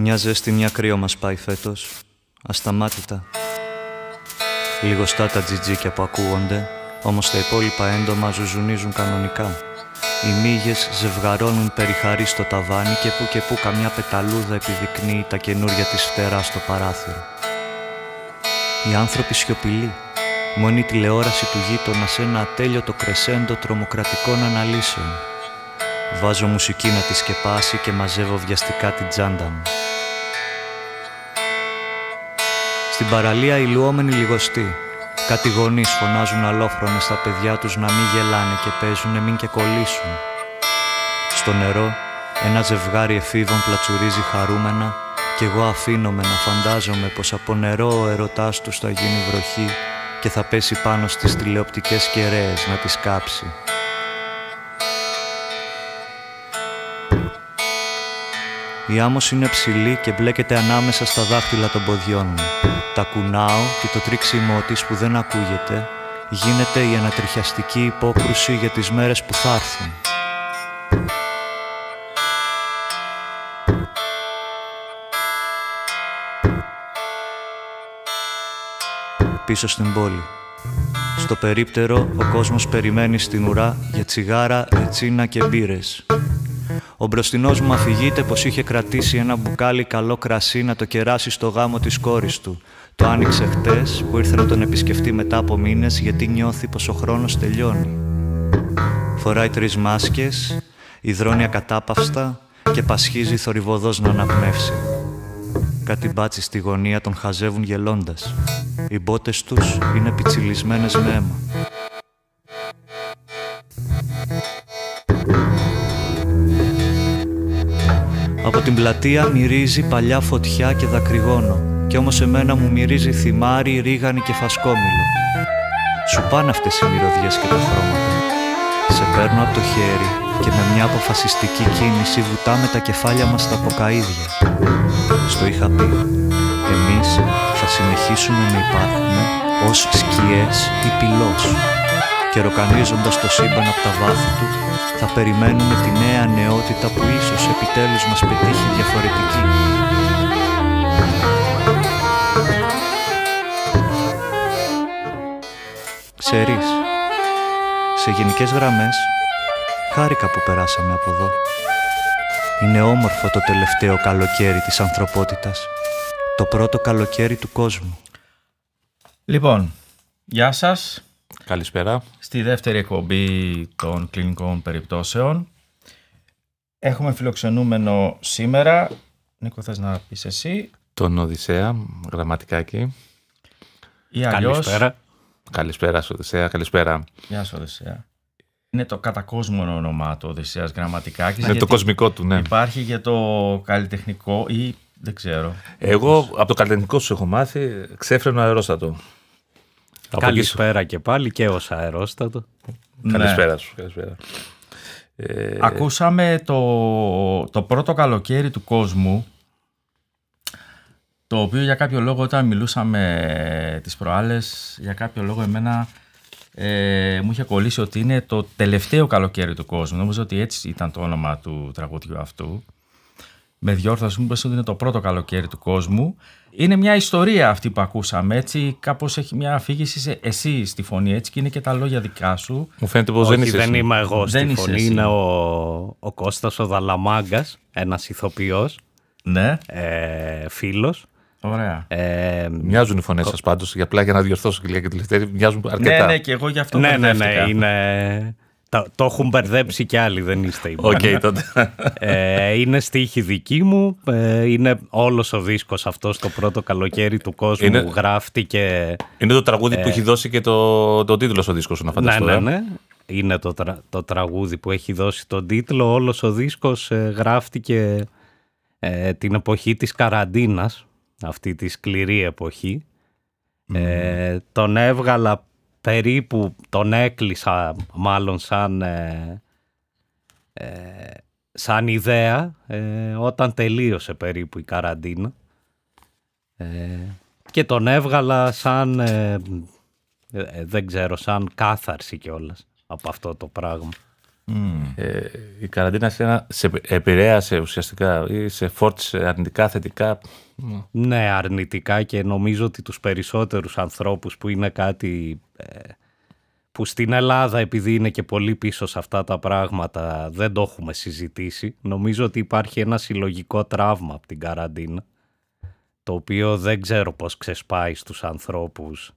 Μια ζέστη, μια κρύο μας πάει φέτος, ασταμάτητα. Λιγοστά τα τζιτζίκια που ακούγονται, όμως τα υπόλοιπα έντομα ζουζουνίζουν κανονικά. Οι μύγες ζευγαρώνουν περιχαρί στο ταβάνι και που καμιά πεταλούδα επιδεικνύει τα καινούρια της φτερά στο παράθυρο. Οι άνθρωποι σιωπηλοί, μόνη τηλεόραση του γείτονα σε ένα ατέλειωτο κρεσέντο τρομοκρατικών αναλύσεων. Βάζω μουσική να τη σκεπάσει και μαζεύω βιαστικά την τσάντα μου. Στην παραλία οι λουόμενοι λιγοστοί. Κάτι γονείς φωνάζουν αλόφρονες στα παιδιά τους να μην γελάνε και παίζουνε μην και κολλήσουν. Στο νερό ένα ζευγάρι εφήβων πλατσουρίζει χαρούμενα κι εγώ αφήνομαι να φαντάζομαι πως από νερό ο ερωτάς τους θα γίνει βροχή και θα πέσει πάνω στις τηλεοπτικές κεραίες να τις κάψει. Η άμμος είναι ψηλή και μπλέκεται ανάμεσα στα δάχτυλα των ποδιών μου. Τα κουνάω και το τρίξιμό της που δεν ακούγεται γίνεται η ανατριχιαστική υπόκρουση για τις μέρες που θα έρθουν. Πίσω στην πόλη. Στο περίπτερο ο κόσμος περιμένει στην ουρά για τσιγάρα, ρετσίνα και μπύρες. Ο μπροστινός μου αφηγείται πως είχε κρατήσει ένα μπουκάλι καλό κρασί να το κεράσει στο γάμο της κόρης του. Το άνοιξε χτες που ήρθε να τον επισκεφτεί μετά από μήνες γιατί νιώθει πως ο χρόνος τελειώνει. Φοράει 3 μάσκες, υδρώνει ακατάπαυστα και πασχίζει θορυβωδώς να αναπνεύσει. Κάτι μπάτσι στη γωνία τον χαζεύουν γελώντας. Οι μπότες τους είναι πιτσιλισμένες με αίμα. Από την πλατεία μυρίζει παλιά φωτιά και δακρυγόνο κι όμως εμένα μου μυρίζει θυμάρι, ρίγανη και φασκόμηλο. Σου πάνε αυτές οι μυρωδιές και τα χρώματα. Σε παίρνω από το χέρι και με μια αποφασιστική κίνηση βουτάμε τα κεφάλια μας στα ποκαΐδια. Στο είχα πει, εμείς θα συνεχίσουμε να υπάρχουμε ως σκιές ή πυλός και ροκανίζοντας το σύμπαν από τα βάθη του θα περιμένουμε τη νέα νεότητα που ίσως επιτέλους μας πετύχει διαφορετική. Ξέρεις, σε γενικές γραμμές χάρηκα που περάσαμε από εδώ. Είναι όμορφο το τελευταίο καλοκαίρι της ανθρωπότητας. Το πρώτο καλοκαίρι του κόσμου. Λοιπόν, γεια σας. Καλησπέρα. Στη δεύτερη εκπομπή των κλινικών περιπτώσεων. Έχουμε φιλοξενούμενο σήμερα. Νίκο, θες να πεις εσύ? Τον Οδυσσέα, Γραμματικάκη. Ή αλλιώς... Καλησπέρα. Καλησπέρα σου, Οδυσσέα. Καλησπέρα. Γεια σου, Οδυσσέα. Είναι το κατακόσμονο όνομά του Οδυσσέας Γραμματικάκης. Είναι το κοσμικό του, ναι. Υπάρχει και το καλλιτεχνικό ή δεν ξέρω. Εγώ από το καλλιτεχνικό σου έχω μάθει ξέφρενο αερόστατο. Καλησπέρα και πάλι και ως αερόστατο. Ναι. Καλησπέρα σου. Καλησπέρα. Ακούσαμε το πρώτο καλοκαίρι του κόσμου, το οποίο για κάποιο λόγο όταν μιλούσαμε τις προάλλες, για κάποιο λόγο εμένα μου είχε κολλήσει ότι είναι το τελευταίο καλοκαίρι του κόσμου. Νομίζω ότι έτσι ήταν το όνομα του τραγουδιού αυτού. Με διόρθωση μου πες ότι είναι το πρώτο καλοκαίρι του κόσμου. Είναι μια ιστορία αυτή που ακούσαμε, έτσι κάπως έχει μια αφήγηση εσύ στη φωνή, έτσι και είναι και τα λόγια δικά σου. Μου φαίνεται πως δεν είμαι εγώ στη φωνή, είναι ο Κώστας ο Δαλαμάγκας, ένας ηθοποιός, ναι. Φίλος. Ωραία. Μοιάζουν οι φωνές σας πάντως, απλά για να διορθώσω και τη Λευτέρη, μοιάζουν αρκετά. Ναι, και εγώ γι' αυτό ναι, είναι... Το έχουν μπερδέψει κι άλλοι, δεν είστε οι μόνοι. τότε. Είναι στίχη δική μου, είναι όλος ο δίσκος αυτός το πρώτο καλοκαίρι του κόσμου, γράφτηκε... Είναι το τραγούδι που έχει δώσει και το τίτλο στο δίσκο σου, να φανταστώ. Ναι. Είναι το τραγούδι που έχει δώσει τον τίτλο, όλος ο δίσκος γράφτηκε την εποχή της καραντίνας, αυτή τη σκληρή εποχή. Τον έβγαλα περίπου, τον έκλεισα μάλλον σαν ιδέα όταν τελείωσε περίπου η καραντίνα και τον έβγαλα σαν δεν ξέρω, σαν κάθαρση κιόλας από αυτό το πράγμα. Η καραντίνα σε επηρέασε ουσιαστικά ή σε φόρτισε αρνητικά, θετικά? Ναι, αρνητικά, και νομίζω ότι τους περισσότερους ανθρώπους, που είναι κάτι που στην Ελλάδα, επειδή είναι και πολύ πίσω σε αυτά τα πράγματα, δεν το έχουμε συζητήσει. Νομίζω ότι υπάρχει ένα συλλογικό τραύμα από την καραντίνα, το οποίο δεν ξέρω πώς ξεσπάει στους ανθρώπους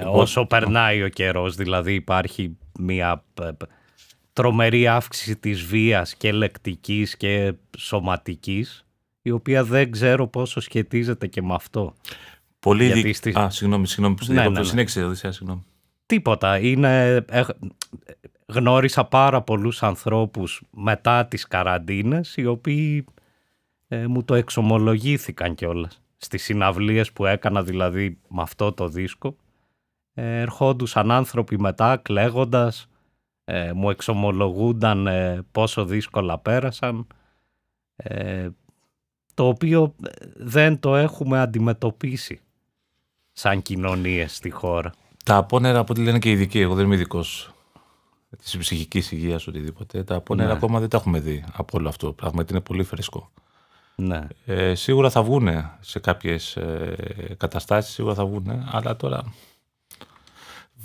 όσο περνάει ο καιρός. Δηλαδή υπάρχει μια τρομερή αύξηση της βίας και λεκτικής και σωματικής, η οποία δεν ξέρω πόσο σχετίζεται και με αυτό. Πολύ συγγνώμη. Συνέχισε, Οδυσσέα, συγγνώμη. Τίποτα. Γνώρισα πάρα πολλούς ανθρώπους μετά τις καραντίνες, οι οποίοι μου το εξομολογήθηκαν κιόλας. Στις συναυλίες που έκανα, δηλαδή με αυτό το δίσκο, ερχόντουσαν άνθρωποι μετά κλαίγοντας, μου εξομολογούνταν πόσο δύσκολα πέρασαν, το οποίο δεν το έχουμε αντιμετωπίσει σαν κοινωνίες στη χώρα. Τα απόνερα, από ό,τι λένε και οι ειδικοί, εγώ δεν είμαι ειδικός της ψυχικής υγείας οτιδήποτε, τα απόνερα ακόμα δεν τα έχουμε δει από όλο αυτό. Πράγματι είναι πολύ φρέσκο. Ναι. Σίγουρα θα βγουνε σε κάποιες καταστάσεις, σίγουρα θα βγουνε, αλλά τώρα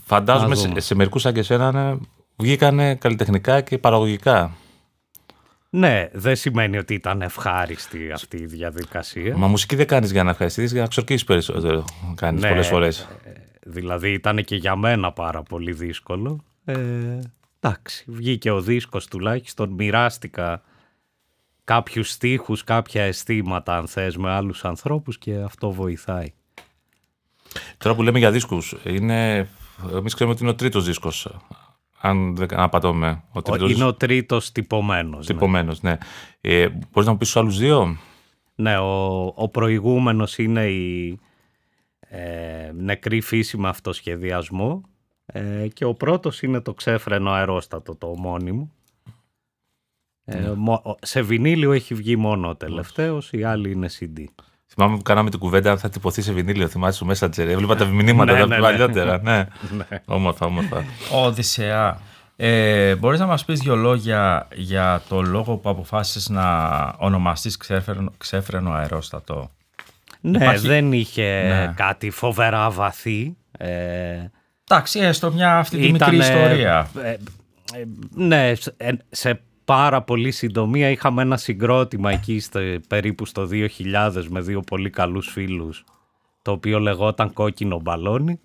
φαντάζομαι σε μερικούς σαν και εσένα βγήκανε καλλιτεχνικά και παραγωγικά. Ναι, δεν σημαίνει ότι ήταν ευχάριστη αυτή η διαδικασία. Μα μουσική δεν κάνεις για να ευχαριστήσεις, για να ξορκίσεις περισσότερο. Κάνεις πολλές φορές. Δηλαδή ήταν και για μένα πάρα πολύ δύσκολο. Εντάξει, βγήκε ο δίσκος τουλάχιστον, μοιράστηκα κάποιους στίχους, κάποια αισθήματα, αν θες, με άλλους ανθρώπους, και αυτό βοηθάει. Τώρα που λέμε για δίσκους, εμείς ξέρουμε ότι είναι ο τρίτος δίσκος. Αν δεν απατώμε. Είναι ο τρίτος τυπωμένος. Τυπωμένος, ναι. Μπορείς να μου πεις τους άλλους δύο? Ναι, ο προηγούμενος είναι η Νεκρή φύση με αυτοσχεδιασμό, και ο πρώτος είναι το Ξέφρενο αερόστατο, το ομώνυμο. Σε βινίλιο έχει βγει μόνο ο τελευταίος, οι άλλοι είναι CD. Θυμάμαι που κάναμε την κουβέντα αν θα τυπωθεί σε βινίλιο, θυμάσαι στο Messenger. Έβλεπα τα μηνύματα εδώ παλιότερα. Ναι. Όμορφα. Οδυσσέα, μπορείς να μας πεις 2 λόγια για το λόγο που αποφάσισες να ονομαστείς Ξέφρενο αερόστατο? Ναι, δεν είχε κάτι φοβερά βαθύ. Εντάξει, έστω μια αυτή τη μικρή ιστορία. Ναι, σε πάρα πολύ συντομία είχαμε ένα συγκρότημα εκεί περίπου στο 2000 με 2 πολύ καλούς φίλους, το οποίο λεγόταν Κόκκινο Μπαλόνι.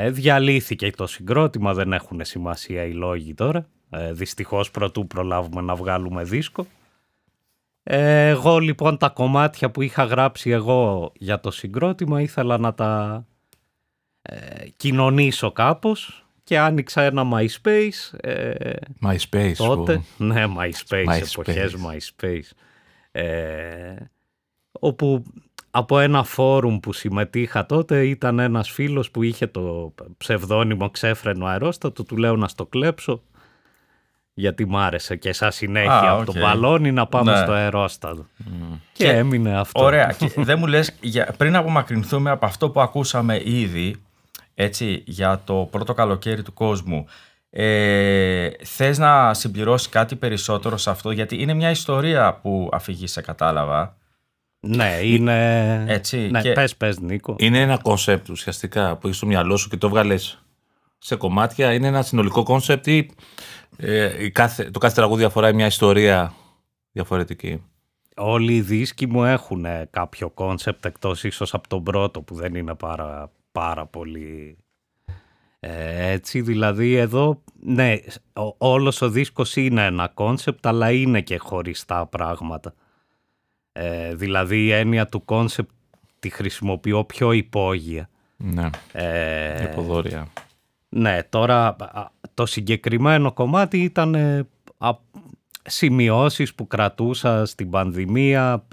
Διαλύθηκε το συγκρότημα, δεν έχουν σημασία οι λόγοι τώρα. Δυστυχώς πρωτού προλάβουμε να βγάλουμε δίσκο. Εγώ λοιπόν τα κομμάτια που είχα γράψει εγώ για το συγκρότημα ήθελα να τα κοινωνήσω κάπως, και άνοιξα ένα MySpace. MySpace τότε. Ναι, MySpace, εποχές MySpace. Όπου από ένα φόρουμ που συμμετείχα τότε ήταν ένας φίλος που είχε το ψευδόνυμο Ξέφρενο αερόστατο, του λέω να στο κλέψω, γιατί μ' άρεσε και σαν συνέχεια από το μπαλόνι να πάμε στο αερόστατο. Και έμεινε αυτό. Ωραία. Και δεν μου λες, πριν απομακρυνθούμε από αυτό που ακούσαμε ήδη, έτσι, για το πρώτο καλοκαίρι του κόσμου, θες να συμπληρώσεις κάτι περισσότερο σε αυτό? Γιατί είναι μια ιστορία που αφηγείσαι, κατάλαβα. Ναι, είναι... Έτσι, ναι, και... πες Νίκο. Είναι ένα κόνσεπτ ουσιαστικά που έχεις στο μυαλό σου και το βγάλες σε κομμάτια. Είναι ένα συνολικό κόνσεπτ ή το κάθε τραγούδι αφορά μια ιστορία διαφορετική? Όλοι οι δίσκοι μου έχουν κάποιο κόνσεπτ, εκτός ίσως από τον πρώτο που δεν είναι πάρα πολύ έτσι. Δηλαδή εδώ, ναι, όλος ο δίσκος είναι ένα κόνσεπτ, αλλά είναι και χωριστά πράγματα. Δηλαδή η έννοια του κόνσεπτ τη χρησιμοποιώ πιο υπόγεια. Ναι, υποδόρια. Ναι, τώρα το συγκεκριμένο κομμάτι ήταν σημειώσεις που κρατούσα στην πανδημία,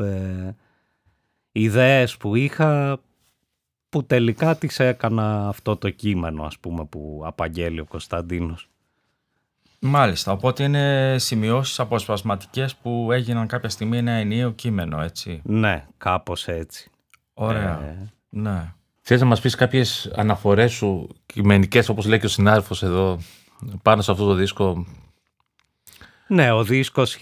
ιδέες που είχα, που τελικά τις έκανα αυτό το κείμενο, ας πούμε, που απαγγέλει ο Κωνσταντίνος. Μάλιστα, οπότε είναι σημειώσεις αποσπασματικές που έγιναν κάποια στιγμή ένα ενιαίο κείμενο, έτσι? Ναι, κάπως έτσι. Ωραία, ναι. Θες να μας πεις κάποιες αναφορές σου κειμενικές, όπως λέει και ο συνάδελφος εδώ, πάνω σε αυτό το δίσκο. Ναι, ο δίσκος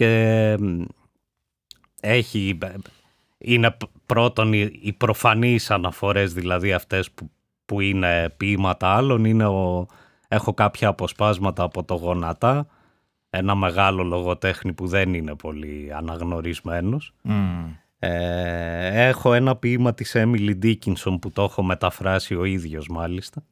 είναι πρώτον οι προφανείς αναφορές, δηλαδή αυτές που είναι ποίηματα άλλων. Έχω κάποια αποσπάσματα από το Γονατά, ένα μεγάλο λογοτέχνη που δεν είναι πολύ αναγνωρισμένος. Έχω ένα ποίημα της Έμιλι Ντίκινσον που το έχω μεταφράσει ο ίδιος μάλιστα,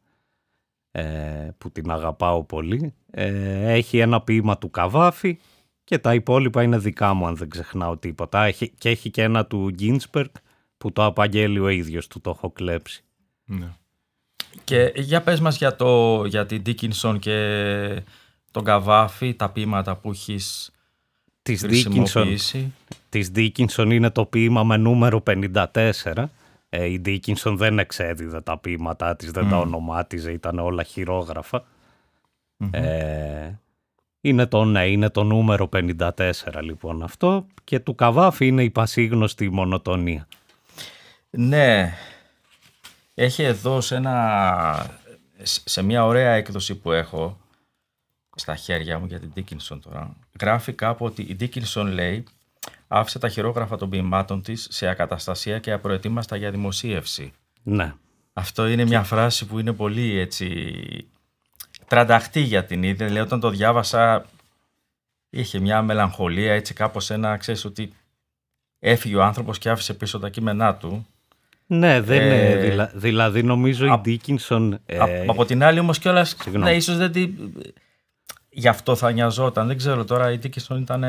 που την αγαπάω πολύ. Έχει ένα ποίημα του Καβάφη και τα υπόλοιπα είναι δικά μου, αν δεν ξεχνάω τίποτα. Και έχει και ένα του Γκίνσπεργκ που το απαγγέλει ο ίδιος, του το έχω κλέψει. Ναι. Και για πες μας για την Ντίκινσον και τον Καβάφη, τα ποίηματα που έχεις χρησιμοποιήσει. Της Ντίκινσον είναι το ποίημα με νούμερο 54. Η Ντίκινσον δεν εξέδιδε τα ποίηματά της, δεν τα ονομάτιζε, ήταν όλα χειρόγραφα. Είναι το νούμερο 54 λοιπόν αυτό, και του Καβάφη είναι η πασίγνωστη μονοτονία. Ναι, έχει εδώ σε μια ωραία έκδοση που έχω στα χέρια μου για την Ντίκινσον τώρα, γράφει κάπου ότι η Ντίκινσον, λέει, άφησε τα χειρόγραφα των ποιημάτων της σε ακαταστασία και απροετοίμαστα για δημοσίευση. Ναι. Αυτό είναι μια φράση που είναι πολύ έτσι τρανταχτή για την ίδια. Δηλαδή όταν το διάβασα είχε μια μελαγχολία, έτσι κάπως ξέρεις ότι έφυγε ο άνθρωπος και άφησε πίσω τα κείμενά του. Ναι, δηλαδή νομίζω η Ντίκινσον... Από την άλλη όμως κιόλας, ναι, ίσως δεν γι' αυτό θα νοιαζόταν. Δεν ξέρω τώρα, η Ντίκινσον ήταν...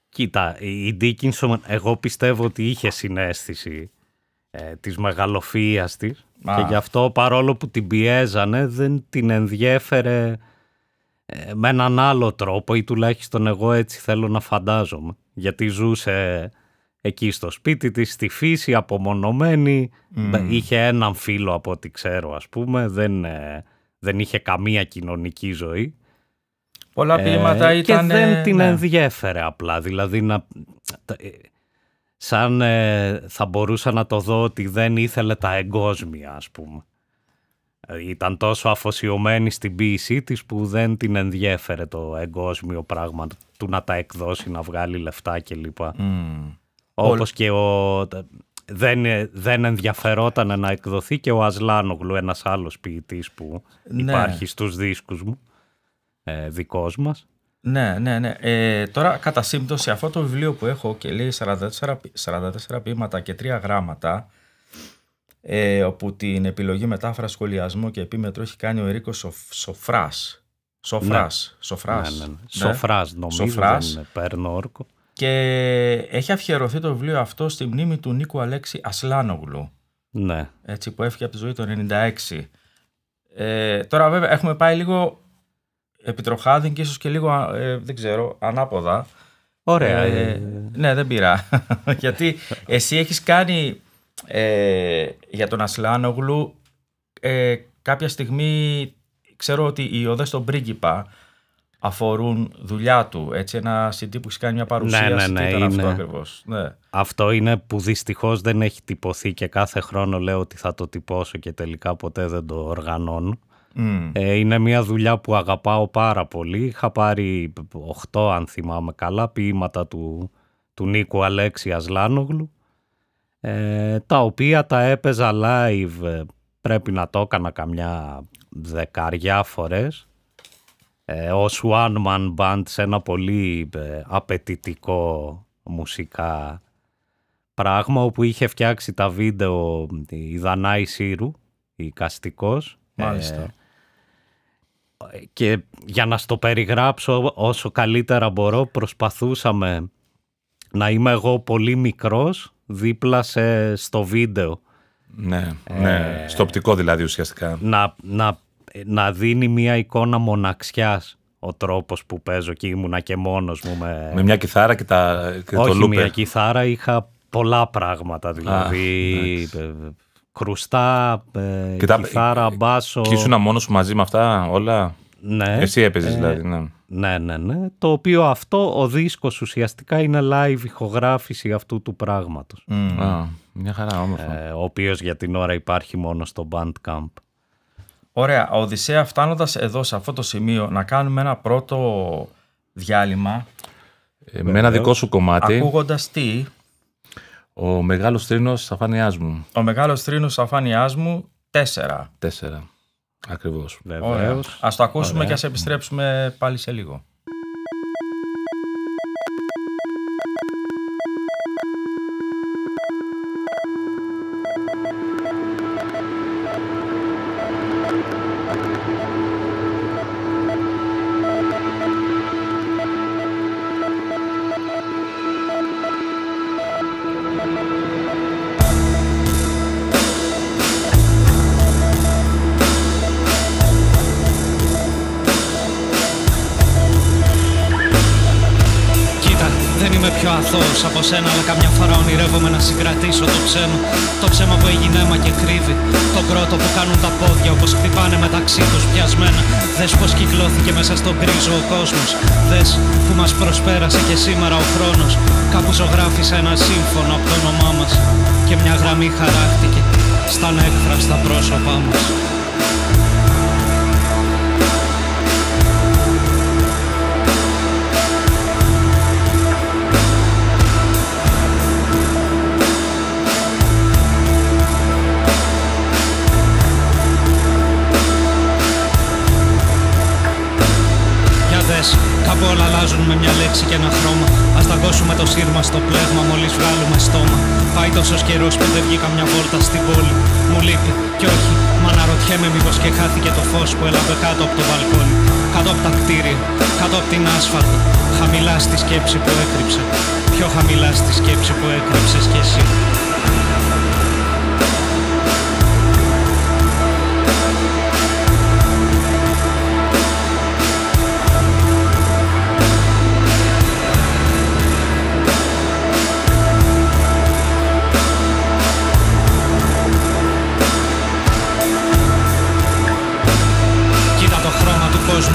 Κοίτα, η Ντίκινσον εγώ πιστεύω ότι είχε συναίσθηση της μεγαλοφυΐας της και γι' αυτό, παρόλο που την πιέζανε, δεν την ενδιέφερε με έναν άλλο τρόπο, ή τουλάχιστον εγώ έτσι θέλω να φαντάζομαι, γιατί ζούσε εκεί στο σπίτι της, στη φύση, απομονωμένη, είχε έναν φίλο από ό,τι ξέρω, ας πούμε, δεν είχε καμία κοινωνική ζωή. Πολλά ποίηματα ήταν... Και δεν την ενδιέφερε απλά, δηλαδή σαν θα μπορούσα να το δω ότι δεν ήθελε τα εγκόσμια, ας πούμε. Ήταν τόσο αφοσιωμένη στην ποίησή της που δεν την ενδιέφερε το εγκόσμιο πράγμα του να τα εκδώσει, να βγάλει λεφτά κλπ. Όπως και δεν ενδιαφερόταν να εκδοθεί και ο Ασλάνογλου, ένας άλλος ποιητής που υπάρχει στους δίσκους μου, δικός μας. Ναι. Τώρα κατά σύμπτωση αυτό το βιβλίο που έχω και λέει 44 ποίηματα και 3 γράμματα, όπου την επιλογή, μετάφραση, σχολιασμό και επίμετρο έχει κάνει ο Ερίκος Σοφράς. Σοφράς νομίζω, δεν παίρνω όρκο. Και έχει αφιερωθεί το βιβλίο αυτό στη μνήμη του Νίκου Αλέξη Ασλάνογλου. Ναι. Έτσι, που έφυγε από τη ζωή το 1996. Τώρα βέβαια έχουμε πάει λίγο επιτροχάδιν και ίσως και λίγο, δεν ξέρω, ανάποδα. Ωραία. Ναι, δεν πειρά. Γιατί εσύ έχεις κάνει για τον Ασλάνογλου κάποια στιγμή, ξέρω ότι οι οδές στον πρίγκιπα αφορούν δουλειά του, έτσι, ένα CD που έχει κάνει μια παρουσίαση. Ναι, τι ήταν είναι... αυτό ακριβώς. Ναι. Αυτό είναι που δυστυχώς δεν έχει τυπωθεί και κάθε χρόνο λέω ότι θα το τυπώσω και τελικά ποτέ δεν το οργανώνω. Είναι μια δουλειά που αγαπάω πάρα πολύ. Είχα πάρει 8, αν θυμάμαι καλά, ποίηματα του Νίκου Αλέξη Ασλάνογλου, τα οποία τα έπαιζα live, πρέπει να το έκανα καμιά 10 φορές, ως one man band σε ένα πολύ απαιτητικό μουσικά πράγμα, όπου είχε φτιάξει τα βίντεο η Δανάη Σύρου, η Καστικός. Μάλιστα. Και για να στο περιγράψω όσο καλύτερα μπορώ, προσπαθούσαμε να είμαι εγώ πολύ μικρός δίπλα στο βίντεο. Ναι, στο οπτικό δηλαδή ουσιαστικά. Να δίνει μια εικόνα μοναξιάς ο τρόπος που παίζω, και ήμουνα και μόνος μου με μια κιθάρα και το λούπερ. Όχι μια κιθάρα, είχα πολλά πράγματα, δηλαδή κρουστά, κιθάρα, μπάσο. Και ήσουν μόνος σου μαζί με αυτά όλα? Ναι. Εσύ έπαιζες δηλαδή? Ναι. Το οποίο αυτό, ο δίσκος ουσιαστικά είναι live ηχογράφηση αυτού του πράγματος. Μια χαρά όμορφα. Ο οποίος για την ώρα υπάρχει μόνο στο Bandcamp. Ωραία. Οδυσσέα, φτάνοντας εδώ σε αυτό το σημείο, να κάνουμε ένα πρώτο διάλειμμα. Με ένα δικό σου κομμάτι. Ακούγοντας τι? Ο μεγάλος θρήνος της αφάνειάς μου. Ο μεγάλος θρήνος της αφάνειάς μου, 4. 4. Ακριβώς. Ωραία. Ας το ακούσουμε και ας επιστρέψουμε πάλι σε λίγο. Πιο αθώος από σένα, αλλά καμιά φορά ονειρεύομαι να συγκρατήσω το ψέμα. Το ψέμα που έγινε αίμα και κρύβει. Τον κρότο που κάνουν τα πόδια όπως χτυπάνε μεταξύ τους πιασμένα. Δες πως κυκλώθηκε μέσα στον γκρίζο ο κόσμος. Δες που μας προσπέρασε και σήμερα ο χρόνος. Κάπου ζωγράφισε ένα σύμφωνο από το όνομά μας. Και μια γραμμή χαράχτηκε στα νέκφρα στα πρόσωπά μας. Κάπου όλα αλλάζουν με μια λέξη και ένα χρώμα. Ας ταγκώσουμε το σύρμα στο πλέγμα μόλις βγάλουμε στόμα. Πάει τόσος καιρός που δεν βγήκα μια βόλτα στην πόλη. Μου λείπει κι όχι, μα αναρωτιέμαι μήπως και χάθηκε το φως που έλαβε κάτω από το μπαλκόνι. Κάτω από τα κτίρια, κάτω από την άσφαλτο. Χαμηλά στη σκέψη που έκρυψε. Πιο χαμηλά στη σκέψη που έκρυψες κι εσύ.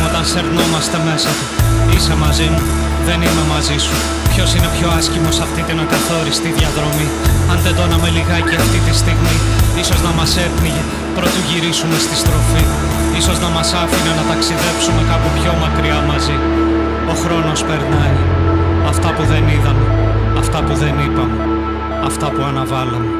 Όταν σερνόμαστε μέσα του. Είσαι μαζί μου, δεν είμαι μαζί σου. Ποιος είναι πιο άσχημος αυτή την ακαθόριστη διαδρομή? Αν τεντώναμε λιγάκι αυτή τη στιγμή, ίσως να μας έπνιγε πρωτού γυρίσουμε στη στροφή. Ίσως να μας άφηνε να ταξιδέψουμε κάπου πιο μακριά μαζί. Ο χρόνος περνάει. Αυτά που δεν είδαμε, αυτά που δεν είπαμε, αυτά που αναβάλαμε.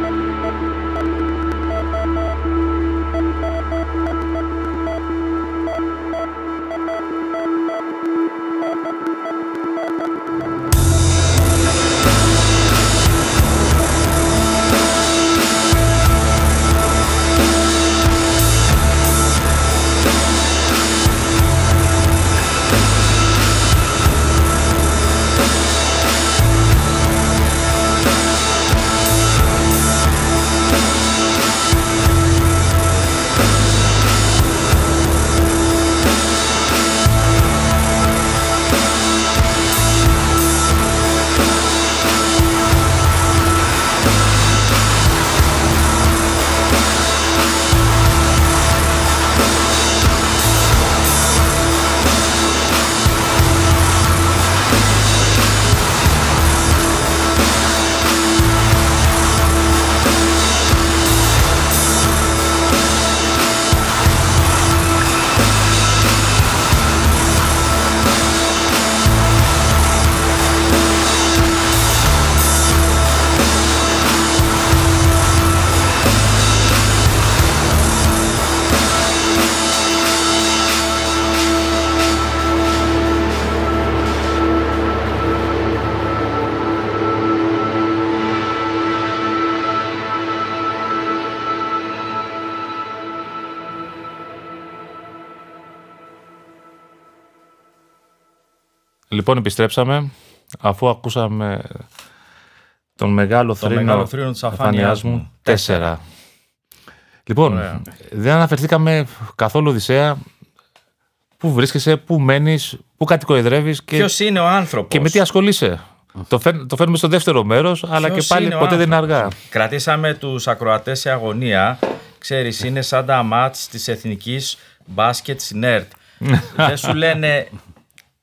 Λοιπόν, επιστρέψαμε αφού ακούσαμε τον μεγάλο θρήνο της αφάνειάς μου 4. Λοιπόν, δεν αναφερθήκαμε καθόλου, Οδυσσέα, πού βρίσκεσαι, πού μένεις, πού κατοικοεδρεύεις και ποιος είναι ο άνθρωπος και με τι ασχολείσαι. Το φέρνουμε στο δεύτερο μέρος, αλλά ποιος και πάλι ποτέ δεν είναι αργά. Κρατήσαμε τους ακροατές σε αγωνία. Ξέρεις, είναι σαν τα μάτς της εθνικής μπάσκετ στην ΕΡΤ. Δεν σου λένε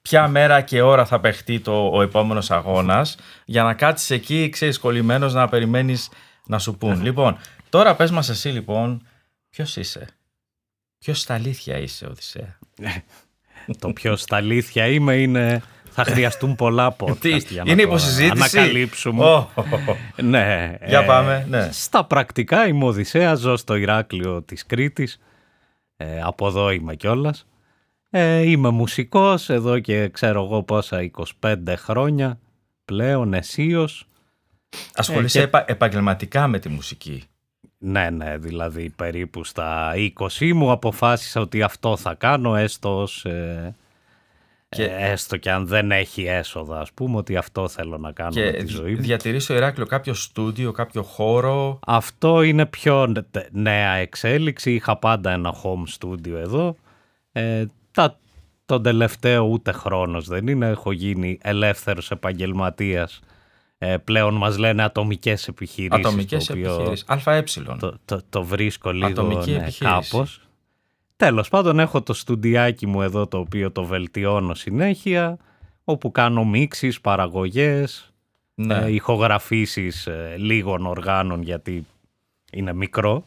ποια μέρα και ώρα θα παιχτεί ο επόμενος αγώνας, για να κάτσεις εκεί, ξέρεις, κολλημένος να περιμένεις να σου πούν. Λοιπόν, τώρα πες μας εσύ, λοιπόν, ποιος είσαι? Ποιος στα αλήθεια είσαι, Οδυσσέα? Το ποιος στα αλήθεια είμαι είναι... Θα χρειαστούν πολλά podcast για να είναι το υποσυζήτηση. ανακαλύψουμε. Ναι, Για πάμε. Ναι. Στα πρακτικά είμαι Οδυσσέας, ζω στο Ηράκλειο της Κρήτης. Από εδώ είμαι κιόλας. Είμαι μουσικός εδώ και ξέρω εγώ πόσα 25 χρόνια πλέον αισίως. Ασχολείσαι επαγγελματικά με τη μουσική. Ναι, δηλαδή περίπου στα 20 μου αποφάσισα ότι αυτό θα κάνω, έστω και αν δεν έχει έσοδα, ας πούμε, ότι αυτό θέλω να κάνω με τη ζωή μου. Και διατηρείς στο Ηράκλειο κάποιο στούντιο, κάποιο χώρο? Αυτό είναι πιο νέα εξέλιξη. Είχα πάντα ένα home studio εδώ. Τον τελευταίο ούτε χρόνος δεν είναι. Έχω γίνει ελεύθερος επαγγελματίας. Πλέον μας λένε ατομικές επιχειρήσεις. Ατομικές επιχειρήσεις. ΑΕ. Το βρίσκω λίγο ατομική επιχείρηση. Κάπως. Τέλος πάντων έχω το στουντιάκι μου εδώ το οποίο το βελτιώνω συνέχεια, όπου κάνω μίξεις, παραγωγές, ηχογραφήσεις λίγων οργάνων γιατί είναι μικρό.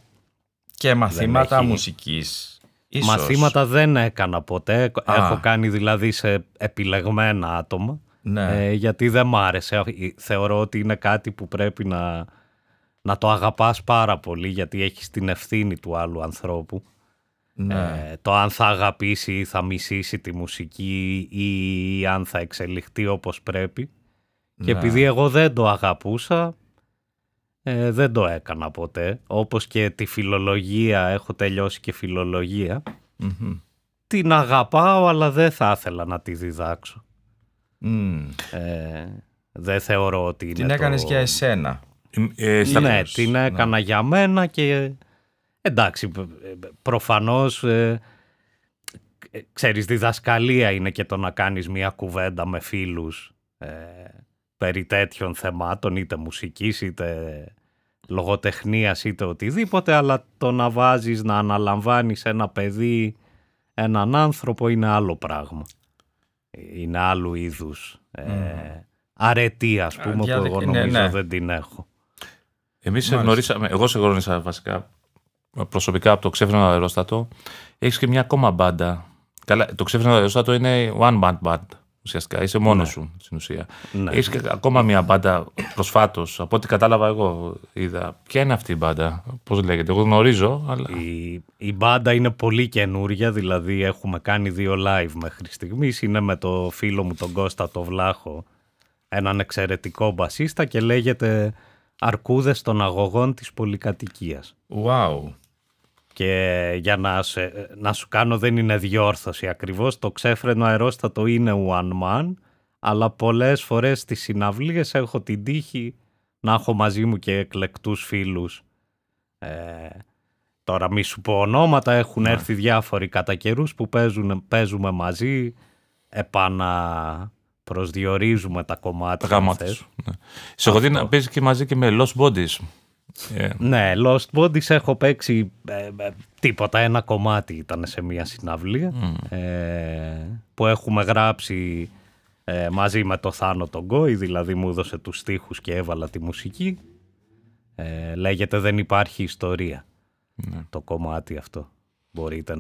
Και μαθήματα μουσικής. Ίσως. Μαθήματα δεν έκανα ποτέ. Έχω κάνει δηλαδή σε επιλεγμένα άτομα. Ναι. Γιατί δεν μ' άρεσε. Θεωρώ ότι είναι κάτι που πρέπει να το αγαπάς πάρα πολύ, γιατί έχεις την ευθύνη του άλλου ανθρώπου. Ναι. Το αν θα αγαπήσει ή θα μισήσει τη μουσική ή αν θα εξελιχθεί όπως πρέπει. Και επειδή εγώ δεν το αγαπούσα, δεν το έκανα ποτέ. Όπως και τη φιλολογία, έχω τελειώσει και φιλολογία. Την αγαπάω, αλλά δεν θα ήθελα να τη διδάξω. Δεν θεωρώ ότι είναι. Την έκανες για εσένα. Ναι, την έκανα για μένα και εντάξει, προφανώς ξέρεις, διδασκαλία είναι και το να κάνεις μια κουβέντα με φίλους περί τέτοιων θεμάτων, είτε μουσικής είτε λογοτεχνίας είτε οτιδήποτε, αλλά το να βάζεις να αναλαμβάνεις ένα παιδί, έναν άνθρωπο, είναι άλλο πράγμα. Είναι άλλου είδους αρετή, ας πούμε, που εγώ νομίζω δεν την έχω. Εμείς εγώ σε γνώρισα βασικά προσωπικά από το Ξέφρενο Αερόστατο. Έχεις και μια ακόμα μπάντα. Καλά, το Ξέφρενο Αερόστατο είναι one man band ουσιαστικά. Είσαι μόνος σου στην ουσία. Έχεις και ακόμα μια μπάντα προσφάτως. Από ό,τι κατάλαβα εγώ είδα. Ποια είναι αυτή η μπάντα, πώς λέγεται? Εγώ γνωρίζω. Αλλά... Η μπάντα είναι πολύ καινούρια, δηλαδή έχουμε κάνει 2 live μέχρι στιγμής. Είναι με το φίλο μου τον Κώστα το Βλάχο, έναν εξαιρετικό μπασίστα, και λέγεται Αρκούδες των Αγωγών της Πολυκατοικίας. Wow. Και για να σου κάνω, δεν είναι διόρθωση ακριβώς, το Ξέφρενο Αερόστατο είναι one man, αλλά πολλές φορές στις συναυλίες έχω την τύχη να έχω μαζί μου και εκλεκτούς φίλους. Τώρα μη σου πω ονόματα, έχουν έρθει διάφοροι κατά καιρούς που παίζουμε μαζί, προσδιορίζουμε τα κομμάτια αυτές. Σε έχω δει να παίζει και μαζί και με Lost Bodies. Ναι, Lost Bodies έχω παίξει τίποτα, ένα κομμάτι ήταν σε μια συναυλία που έχουμε γράψει μαζί με το Θάνο τον Γκόη, δηλαδή μου έδωσε τους στίχους και έβαλα τη μουσική. Λέγεται «Δεν υπάρχει ιστορία» το κομμάτι αυτό. Μπορείτε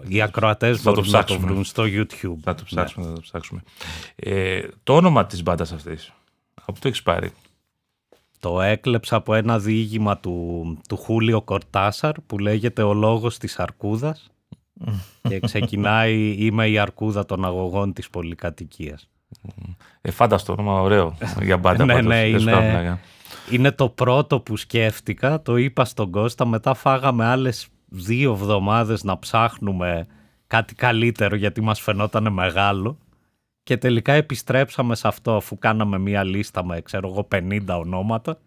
οι ακροατές μπορούν να το βρουν στο YouTube. Θα το ψάξουμε. Το όνομα της μπάντας αυτής, από πού το έχεις πάρει? Το έκλεψα από ένα διήγημα του Χούλιο Κορτάσαρ που λέγεται «Ο λόγος της Αρκούδας» και ξεκινάει «Είμαι η Αρκούδα των Αγωγών της Πολυκατοικίας». Φάνταστο όνομα, ωραίο για μπάντα. Ναι, είναι το πρώτο που σκέφτηκα, το είπα στον Κώστα, μετά φάγαμε άλλες 2 εβδομάδες να ψάχνουμε κάτι καλύτερο γιατί μας φαινόταν μεγάλο. Και τελικά επιστρέψαμε σε αυτό, αφού κάναμε μία λίστα με, 50 ονόματα.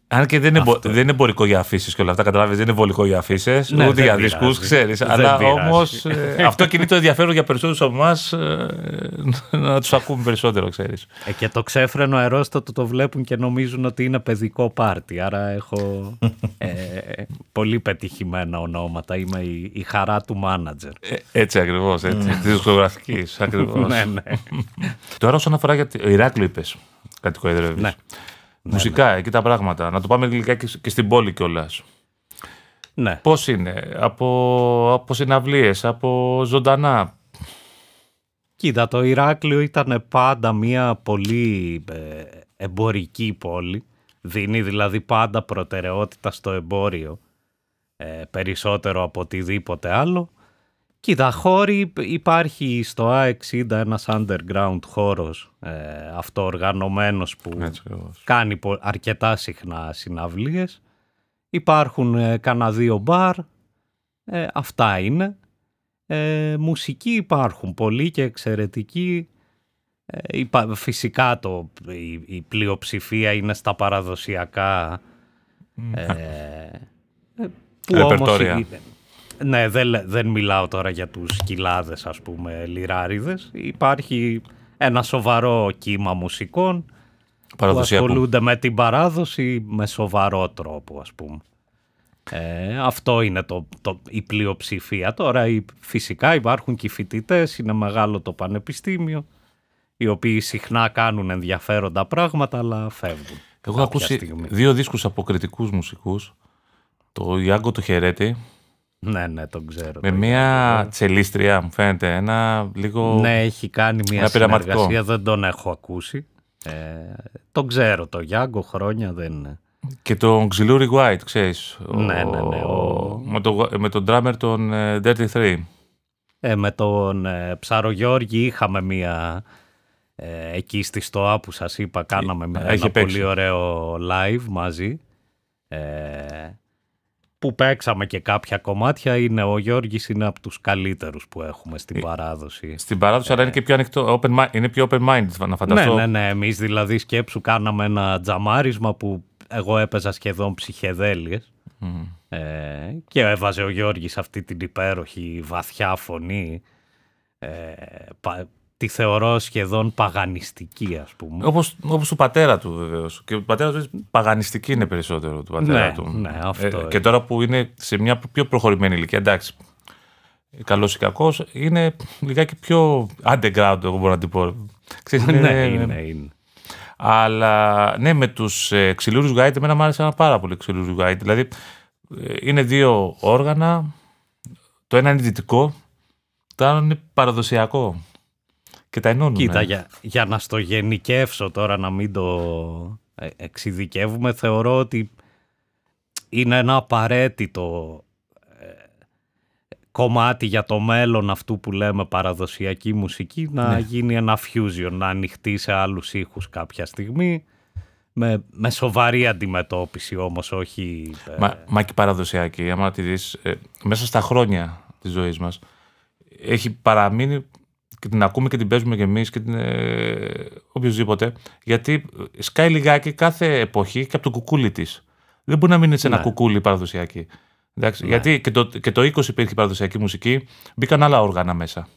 Αν και δεν είναι εμπορικό για αφήσεις και όλα αυτά, καταλάβεις, δεν είναι βολικό για αφήσεις, ούτε για δίσκους, ξέρεις. Αλλά όμως αυτό κινεί το ενδιαφέρον για περισσότερους από εμάς να τους ακούμε περισσότερο, ξέρεις. Και το Ξέφρενο Αερόστατο το βλέπουν και νομίζουν ότι είναι παιδικό πάρτι, άρα έχω πολύ πετυχημένα ονόματα. Είμαι η χαρά του μάνατζερ. Έτσι ακριβώς, της δισκογραφικής, ακριβώς. Ναι. Τώρα όσον αφορά για Ηράκλειο είπες, κατοικοεδρεύεις. Μουσικά, εκεί τα πράγματα. Να το πάμε γλυκά και στην πόλη κιόλας. Ναι. Πώς είναι, από συναυλίες, από ζωντανά? Κοίτα, το Ηράκλειο ήταν πάντα μια πολύ εμπορική πόλη. Δίνει δηλαδή πάντα προτεραιότητα στο εμπόριο, περισσότερο από οτιδήποτε άλλο. Κοίτα, χώροι, υπάρχει στο A60 ένας underground χώρος αυτοοργανωμένος που κάνει αρκετά συχνά συναυλίες. Υπάρχουν κανένα 2 μπαρ, αυτά είναι. Μουσική υπάρχουν πολλοί και εξαιρετικοί. Φυσικά η πλειοψηφία είναι στα παραδοσιακά που όμως, ναι, δεν μιλάω τώρα για τους κοιλάδες, ας πούμε, λιράριδες. Υπάρχει ένα σοβαρό κύμα μουσικών που ασχολούνται με την παράδοση με σοβαρό τρόπο, ας πούμε. Αυτό είναι η πλειοψηφία. Τώρα φυσικά υπάρχουν και οι φοιτητές, είναι μεγάλο το πανεπιστήμιο, οι οποίοι συχνά κάνουν ενδιαφέροντα πράγματα, αλλά φεύγουν. Εγώ έχω ακούσει 2 δίσκους από κριτικούς μουσικούς. Το Γιάνγκο το Χερέτη. Ναι, τον ξέρω. Με μια τσελίστρια, μου φαίνεται. Ένα λίγο. Ναι, έχει κάνει μια συνεργασία, δεν τον έχω ακούσει. Τον ξέρω το Γιάνγκο, χρόνια δεν είναι. Και τον Ξυλούρι White, ξέρεις. Ναι. Με τον drummer τον Dirty 3. Με τον Ψαρογιώργη είχαμε μία εκεί στη ΣΤΟΑ που σας είπα, κάναμε ένα πολύ ωραίο live μαζί, που παίξαμε και κάποια κομμάτια. Ο Γιώργης είναι από τους καλύτερους που έχουμε στην παράδοση. Στην παράδοση, αλλά είναι και πιο ανοιχτό, είναι πιο open-minded, να φανταστώ. Ναι, εμείς δηλαδή σκέψου κάναμε ένα τζαμάρισμα που εγώ έπαιζα σχεδόν ψυχεδέλειες. Και έβαζε ο Γιώργης αυτή την υπέροχη βαθιά φωνή, τη θεωρώ σχεδόν παγανιστική, ας πούμε. Όπως του πατέρα του, βεβαίως. Και ο πατέρας του παγανιστική είναι περισσότερο του πατέρα του. Ναι, αυτό και τώρα που είναι σε μια πιο προχωρημένη ηλικία, εντάξει, καλός ή κακός, είναι λιγάκι πιο underground, εγώ μπορώ να την πω. Ξέρεις, είναι. Αλλά ναι, με τους Ξυλούρους Γουάιτ, εμένα μου άρεσαν πάρα πολύ Ξυλούρους Γουάιτ. Δηλαδή, είναι 2 όργανα, το ένα είναι δυτικό, το άλλο είναι παραδοσιακό. Και τα ενώνουν. Κοίτα, για να στο γενικεύσω τώρα, να μην το εξειδικεύουμε, θεωρώ ότι είναι ένα απαραίτητο κομμάτι για το μέλλον αυτού που λέμε παραδοσιακή μουσική, να γίνει ένα fusion, να ανοιχτεί σε άλλους ήχους κάποια στιγμή, με σοβαρή αντιμετώπιση όμως, όχι... Μα και παραδοσιακή, άμα τη δεις, μέσα στα χρόνια της ζωής μας, έχει παραμείνει και την ακούμε και την παίζουμε κι εμείς και οποιοσδήποτε, γιατί σκάει λιγάκι κάθε εποχή και από το κουκούλι της. Δεν μπορεί να μείνει σε ένα κουκούλι παραδοσιακή. Εντάξει, γιατί και το 20 υπήρχε παραδοσιακή μουσική, μπήκαν άλλα όργανα μέσα.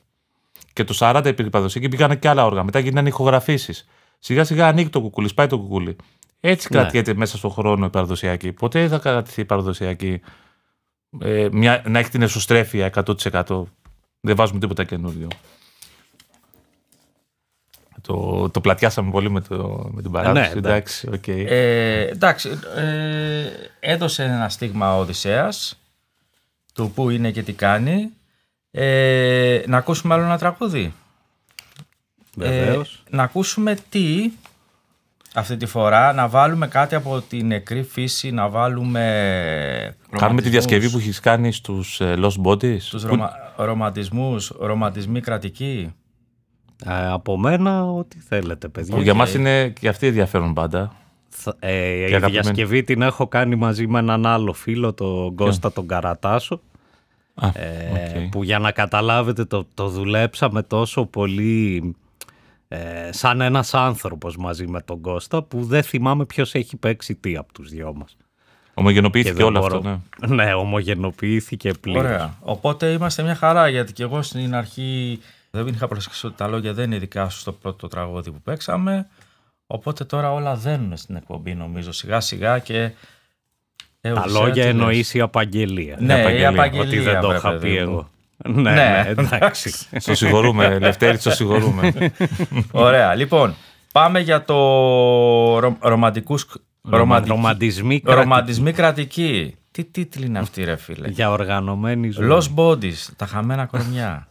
Και το 40 υπήρχε παραδοσιακή, μπήκαν και άλλα όργανα. Μετά γίνανε ηχογραφήσεις. Σιγά σιγά ανοίγει το κουκούλι, σπάει το κουκούλι. Έτσι κρατιέται μέσα στον χρόνο η παραδοσιακή. Ποτέ θα κρατηθεί η παραδοσιακή να έχει την εσωστρέφεια 100%. Δεν βάζουμε τίποτα καινούριο. Το πλατιάσαμε πολύ με την παράδοση. Εντάξει, okay. Εντάξει, έδωσε ένα στίγμα ο Οδυσσέας του που είναι και τι κάνει. Να ακούσουμε άλλο ένα τραγούδι. Βεβαίως. Να ακούσουμε τι αυτή τη φορά, να βάλουμε κάτι από την νεκρή φύση, να βάλουμε... Κάνουμε τη διασκευή που έχεις κάνει στους Lost Bodies. Τους ρομαντισμοί κρατικοί. Από μένα, ό,τι θέλετε, παιδιά. Για μας είναι και αυτή ενδιαφέρον πάντα. Η διασκευή την έχω κάνει μαζί με έναν άλλο φίλο, τον Κώστα τον Καρατάσο. Που για να καταλάβετε το δουλέψαμε τόσο πολύ σαν ένας άνθρωπος μαζί με τον Κώστα, που δεν θυμάμαι ποιος έχει παίξει τι από τους δυο μας. Ομογενοποιήθηκε όλο αυτό, ναι, ομογενοποιήθηκε πλήρως. Ωραία. Οπότε είμαστε μια χαρά, γιατί και εγώ στην αρχή δεν είχα προσέξει ότι τα λόγια δεν είναι δικά σου στο πρώτο τραγούδι που παίξαμε. Οπότε τώρα όλα δένουν στην εκπομπή, νομίζω, σιγά σιγά και... Τα λόγια εννοείς η απαγγελία. Ναι, η απαγγελία. Ότι δεν το είχα πει εγώ. Ναι, εντάξει. Στο συγχωρούμε, Λευτέρη, στο συγχωρούμε. Ωραία, λοιπόν, πάμε για το ρομαντικούς Ρομαντισμοί κρατικοί. Τι τίτλοι είναι αυτοί, ρε φίλε? Για οργανωμένη ζωή. Lost Bodies, τα χαμένα κορμιά.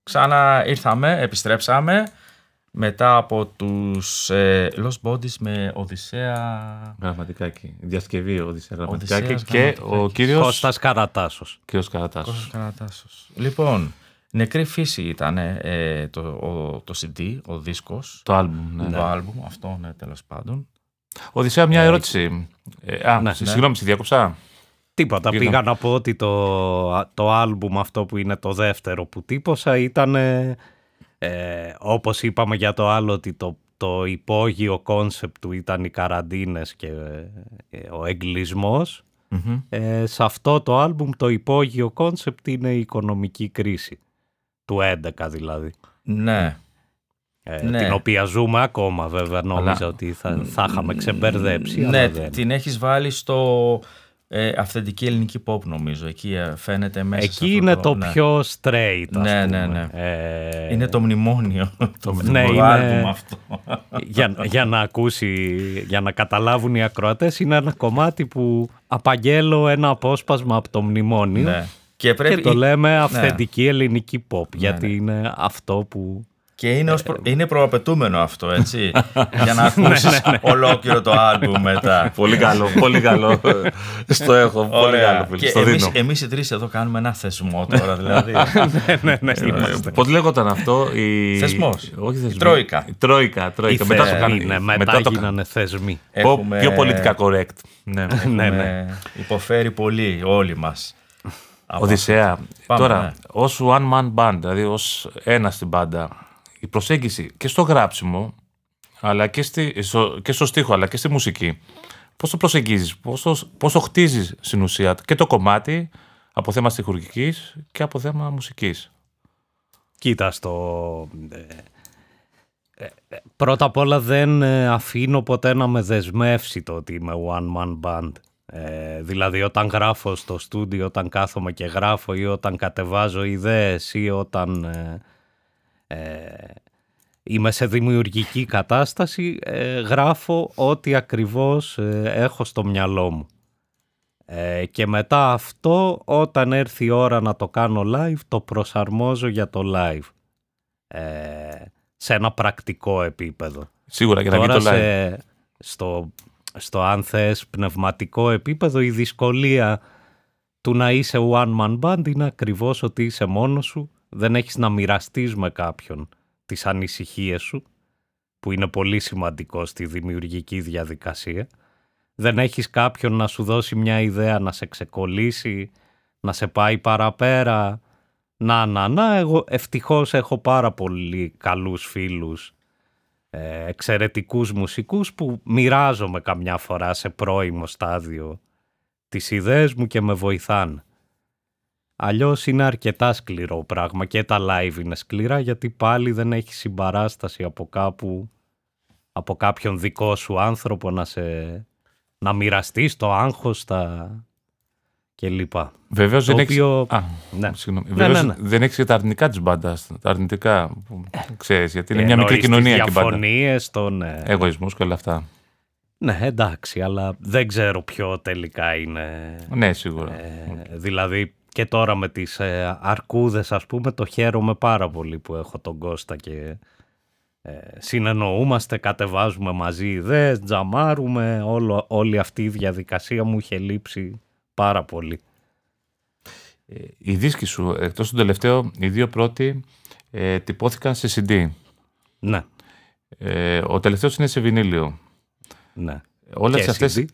Ξανά ήρθαμε, επιστρέψαμε μετά από τους Lost Bodies με Οδυσσέα Γραμματικάκη. Διασκευή Οδυσσέα Γραμματικάκη και ο κύριος Κώστας Καρατάσος. Καρατάσος. Λοιπόν, Νεκρή Φύση ήταν το CD, ο δίσκος. Το άλμπουμ. Το άλμπουμ, αυτό τέλος πάντων. Οδυσσέα, μια ερώτηση. Συγγνώμη, σε διάκοψα. Τίποτα, πήγα να πω ότι το άλμπουμ αυτό που είναι το δεύτερο που τύπωσα ήταν, όπως είπαμε για το άλλο, ότι το υπόγειο κόνσεπτ του ήταν οι καραντίνες και ο εγκλισμός. Mm-hmm. Σε αυτό το άλμπουμ το υπόγειο κόνσεπτ είναι η οικονομική κρίση, του 11 δηλαδή. Ναι. Την οποία ζούμε ακόμα βέβαια, νόμιζα ότι θα είχαμε ξεμπερδέψει. Ναι, την έχεις βάλει στο... αυθεντική ελληνική pop νομίζω, εκεί φαίνεται μέσα. Εκεί είναι το πιο straight, ας πούμε. Ναι. Είναι το μνημόνιο, το άλμπουμ αυτό. Για να καταλάβουν οι ακροατές, είναι ένα κομμάτι που απαγγέλω ένα απόσπασμα από το μνημόνιο, ναι. Και το λέμε αυθεντική ελληνική pop, γιατί είναι αυτό που Και είναι προαπαιτούμενο αυτό, έτσι, για να ακούσεις ολόκληρο το άλμπουμ μετά. Πολύ καλό, πολύ καλό. Στο έχω, πολύ καλό. Και εμείς οι τρεις εδώ κάνουμε ένα θεσμό τώρα, δηλαδή. Ναι. Πώς λέγονταν αυτό? Θεσμός. Όχι θεσμός. Τρόικα. Τρόικα. Μετά γίνανε θεσμοί. Πιο πολιτικά correct. Ναι. Υποφέρει πολύ όλοι μας. Οδυσσέα. Τώρα, ως one man band, δηλαδή ως ένα στην μπάντα, η προσέγγιση και στο γράψιμο, αλλά και στο στίχο, αλλά και στη μουσική, πώς το προσεγγίζεις, πώς το χτίζεις στην ουσία και το κομμάτι από θέμα στιχουργικής και από θέμα μουσικής? Κοίτα, πρώτα απ' όλα δεν αφήνω ποτέ να με δεσμεύσει το ότι είμαι one man band. Δηλαδή όταν γράφω στο στούντιο, όταν κάθομαι και γράφω ή όταν κατεβάζω ιδέες ή όταν είμαι σε δημιουργική κατάσταση, γράφω ό,τι ακριβώς έχω στο μυαλό μου. Και μετά αυτό, όταν έρθει η ώρα να το κάνω live, το προσαρμόζω για το live. Σε ένα πρακτικό επίπεδο. Σίγουρα, για να βγει το live. Στο αν θες πνευματικό επίπεδο, η δυσκολία του να είσαι one man band είναι ακριβώς ότι είσαι μόνος σου, δεν έχεις να μοιραστείς με κάποιον τις ανησυχίες σου, που είναι πολύ σημαντικό στη δημιουργική διαδικασία. Δεν έχεις κάποιον να σου δώσει μια ιδέα, να σε ξεκολλήσει, να σε πάει παραπέρα. Εγώ ευτυχώς έχω πάρα πολύ καλούς φίλους, εξαιρετικούς μουσικούς που μοιράζομαι καμιά φορά σε πρώιμο στάδιο τις ιδέες μου και με βοηθάνε. Αλλιώς είναι αρκετά σκληρό πράγμα και τα live είναι σκληρά, γιατί πάλι δεν έχει συμπαράσταση από κάπου, από κάποιον δικό σου άνθρωπο να μοιραστείς το άγχος και λοιπά. Βεβαίως δεν έχεις και τα αρνητικά της μπάντας, τα αρνητικά που ξέρεις, γιατί είναι μια μικρή κοινωνία και μπάντα. Διαφωνίες, εγωισμούς και όλα αυτά. Ναι, εντάξει, αλλά δεν ξέρω ποιο τελικά είναι. Ναι, σίγουρα. Δηλαδή και τώρα με τις αρκούδες, ας πούμε, το χαίρομαι πάρα πολύ που έχω τον Κώστα και συνεννοούμαστε, κατεβάζουμε μαζί ιδέες, τζαμάρουμε, όλη αυτή η διαδικασία μου είχε λείψει πάρα πολύ. Οι δίσκοι σου, εκτός του τελευταίο, οι δύο πρώτοι τυπώθηκαν σε CD. Ναι. Ο τελευταίος είναι σε βινίλιο. Ναι. Όλες και αυτές... CD.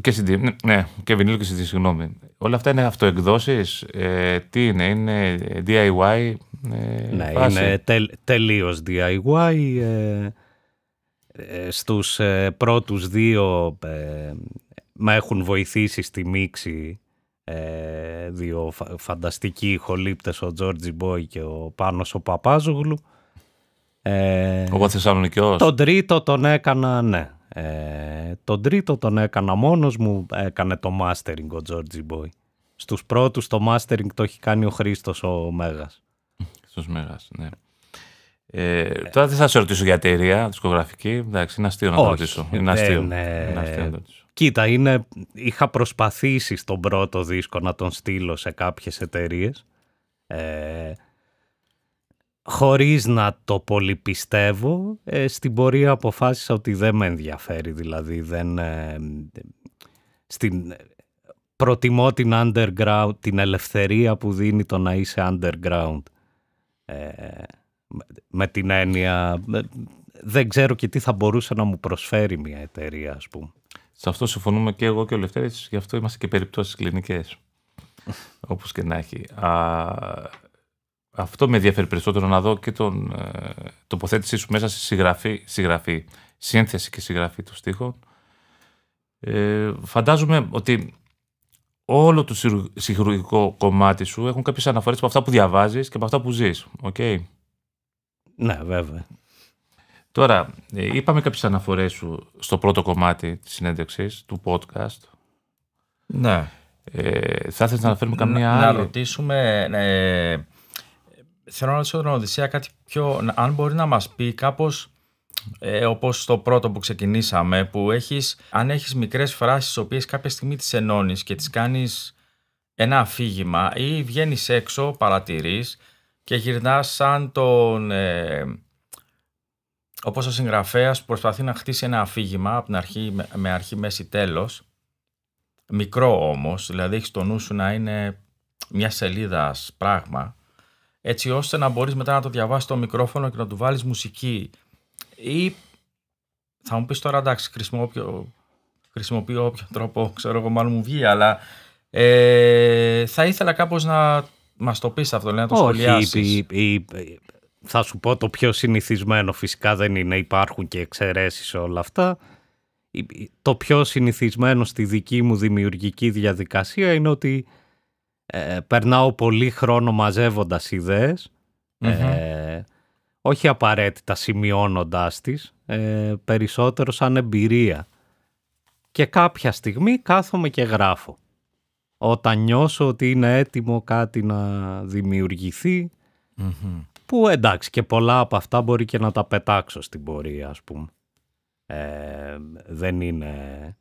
Και CD, ναι, και βινίλιο και CD, συγγνώμη. Όλα αυτά είναι αυτοεκδόσεις, τι είναι DIY? Ναι, είναι τελείως DIY. Στους πρώτους δύο με έχουν βοηθήσει στη μίξη δύο φανταστικοί ηχολήπτες, ο Τζόρτζι Μπόι και ο Πάνος ο Παπάζογλου. Ο Θεσσαλονικιός. Τον τρίτο τον έκανα, ναι. Τον τρίτο τον έκανα μόνος μου, έκανε το mastering ο Τζόρτζι Μπόι. Στους πρώτους το mastering το έχει κάνει ο Χρήστος ο Μέγας. Στους Μέγας, ναι. Τώρα δεν θα σε ρωτήσω για εταιρεία, δισκογραφική. Εντάξει, είναι αστείο να το ρωτήσω. Είναι αστείο. Κοίτα, είχα προσπαθήσει στον πρώτο δίσκο να τον στείλω σε κάποιες εταιρείες. Χωρίς να το πολύ πιστεύω, στην πορεία αποφάσισα ότι δεν με ενδιαφέρει. Δηλαδή, προτιμώ την underground, την ελευθερία που δίνει το να είσαι underground. Με την έννοια, δεν ξέρω και τι θα μπορούσε να μου προσφέρει μια εταιρεία, ας πούμε. Σε αυτό συμφωνούμε και εγώ και ο Λευτέρης, γι' αυτό είμαστε και περιπτώσεις κλινικές. Όπως και να έχει. Αυτό με ενδιαφέρει περισσότερο, να δω και τον τοποθέτησή σου μέσα στη συγγραφή, σύνθεση και συγγραφή του στίχων. Φαντάζομαι ότι όλο το συγχωρητικό κομμάτι σου έχουν κάποιες αναφορές από αυτά που διαβάζεις και από αυτά που ζεις. Okay? Ναι, βέβαια. Τώρα, είπαμε κάποιες αναφορές σου στο πρώτο κομμάτι της συνέντευξης, του podcast. Ναι. Θα ήθελες να αναφέρουμε καμία άλλη? Να ρωτήσουμε... Θέλω να ρωτήσω τον Οδυσσέα κάτι πιο... Αν μπορεί να μας πει κάπως όπως στο πρώτο που ξεκινήσαμε, που αν έχεις μικρές φράσεις τις οποίες κάποια στιγμή τις ενώνεις και τις κάνεις ένα αφήγημα ή βγαίνεις έξω, παρατηρείς και γυρνάς σαν τον όπως ο συγγραφέας που προσπαθεί να χτίσει ένα αφήγημα από την αρχή, με αρχή, μέση, τέλος, μικρό όμως, δηλαδή έχει στο νου σου να είναι μια σελίδα πράγμα, έτσι ώστε να μπορείς μετά να το διαβάσεις το μικρόφωνο και να του βάλεις μουσική. Ή θα μου πεις τώρα, εντάξει, χρησιμοποιώ όποιο τρόπο, ξέρω εγώ, μάλλον μου βγει, αλλά θα ήθελα κάπως να μας το πεις αυτό, να το σχολιάσεις. Θα σου πω το πιο συνηθισμένο, φυσικά δεν είναι, υπάρχουν και εξαιρέσεις σε όλα αυτά. Το πιο συνηθισμένο στη δική μου δημιουργική διαδικασία είναι ότι περνάω πολύ χρόνο μαζεύοντας ιδέες, όχι απαραίτητα σημειώνοντάς τις, περισσότερο σαν εμπειρία. Και κάποια στιγμή κάθομαι και γράφω. Όταν νιώσω ότι είναι έτοιμο κάτι να δημιουργηθεί, που εντάξει και πολλά από αυτά μπορεί και να τα πετάξω στην πορεία, ας πούμε. Δεν είναι...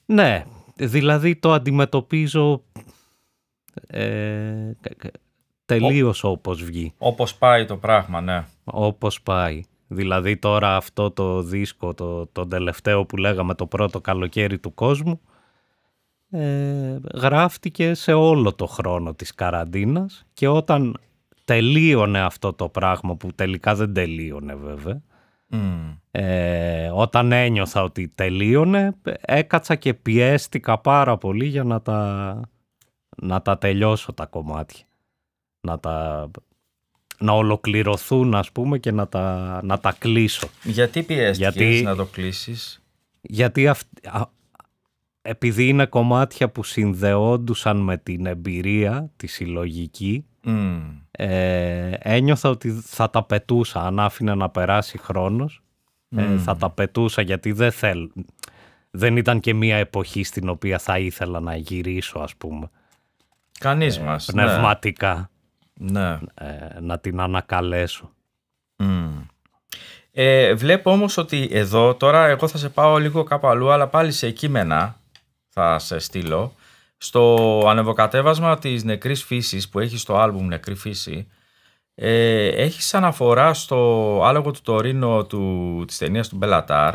Ναι, δηλαδή το αντιμετωπίζω τελείως όπως βγει. Όπως πάει το πράγμα, ναι. Όπως πάει. Δηλαδή τώρα αυτό το δίσκο, το τελευταίο που λέγαμε, το πρώτο καλοκαίρι του κόσμου, γράφτηκε σε όλο το χρόνο της καραντίνας και όταν τελείωνε αυτό το πράγμα, που τελικά δεν τελείωνε βέβαια, όταν ένιωθα ότι τελείωνε, έκατσα και πιέστηκα πάρα πολύ για να τα τελειώσω τα κομμάτια. Να ολοκληρωθούν, ας πούμε, και να τα κλείσω. Γιατί πιέστηκες να το κλείσεις? Γιατί επειδή είναι κομμάτια που συνδεόντουσαν με την εμπειρία, τη συλλογική, ένιωθα ότι θα τα πετούσα. Αν άφηνα να περάσει χρόνος, θα τα πετούσα, γιατί δεν ήταν και μια εποχή στην οποία θα ήθελα να γυρίσω, ας πούμε. Κανείς μας. Πνευματικά. Ναι. Να την ανακαλέσω. Βλέπω όμως ότι εδώ, τώρα εγώ θα σε πάω λίγο κάπου αλλού, αλλά πάλι σε κείμενα θα σε στείλω. Στο ανεβοκατέβασμα της Νεκρής Φύσης που έχει στο άλμπουμ Νεκρή Φύση, έχεις αναφορά στο άλογο του Τωρίνο της ταινίας του Μπελατάρ,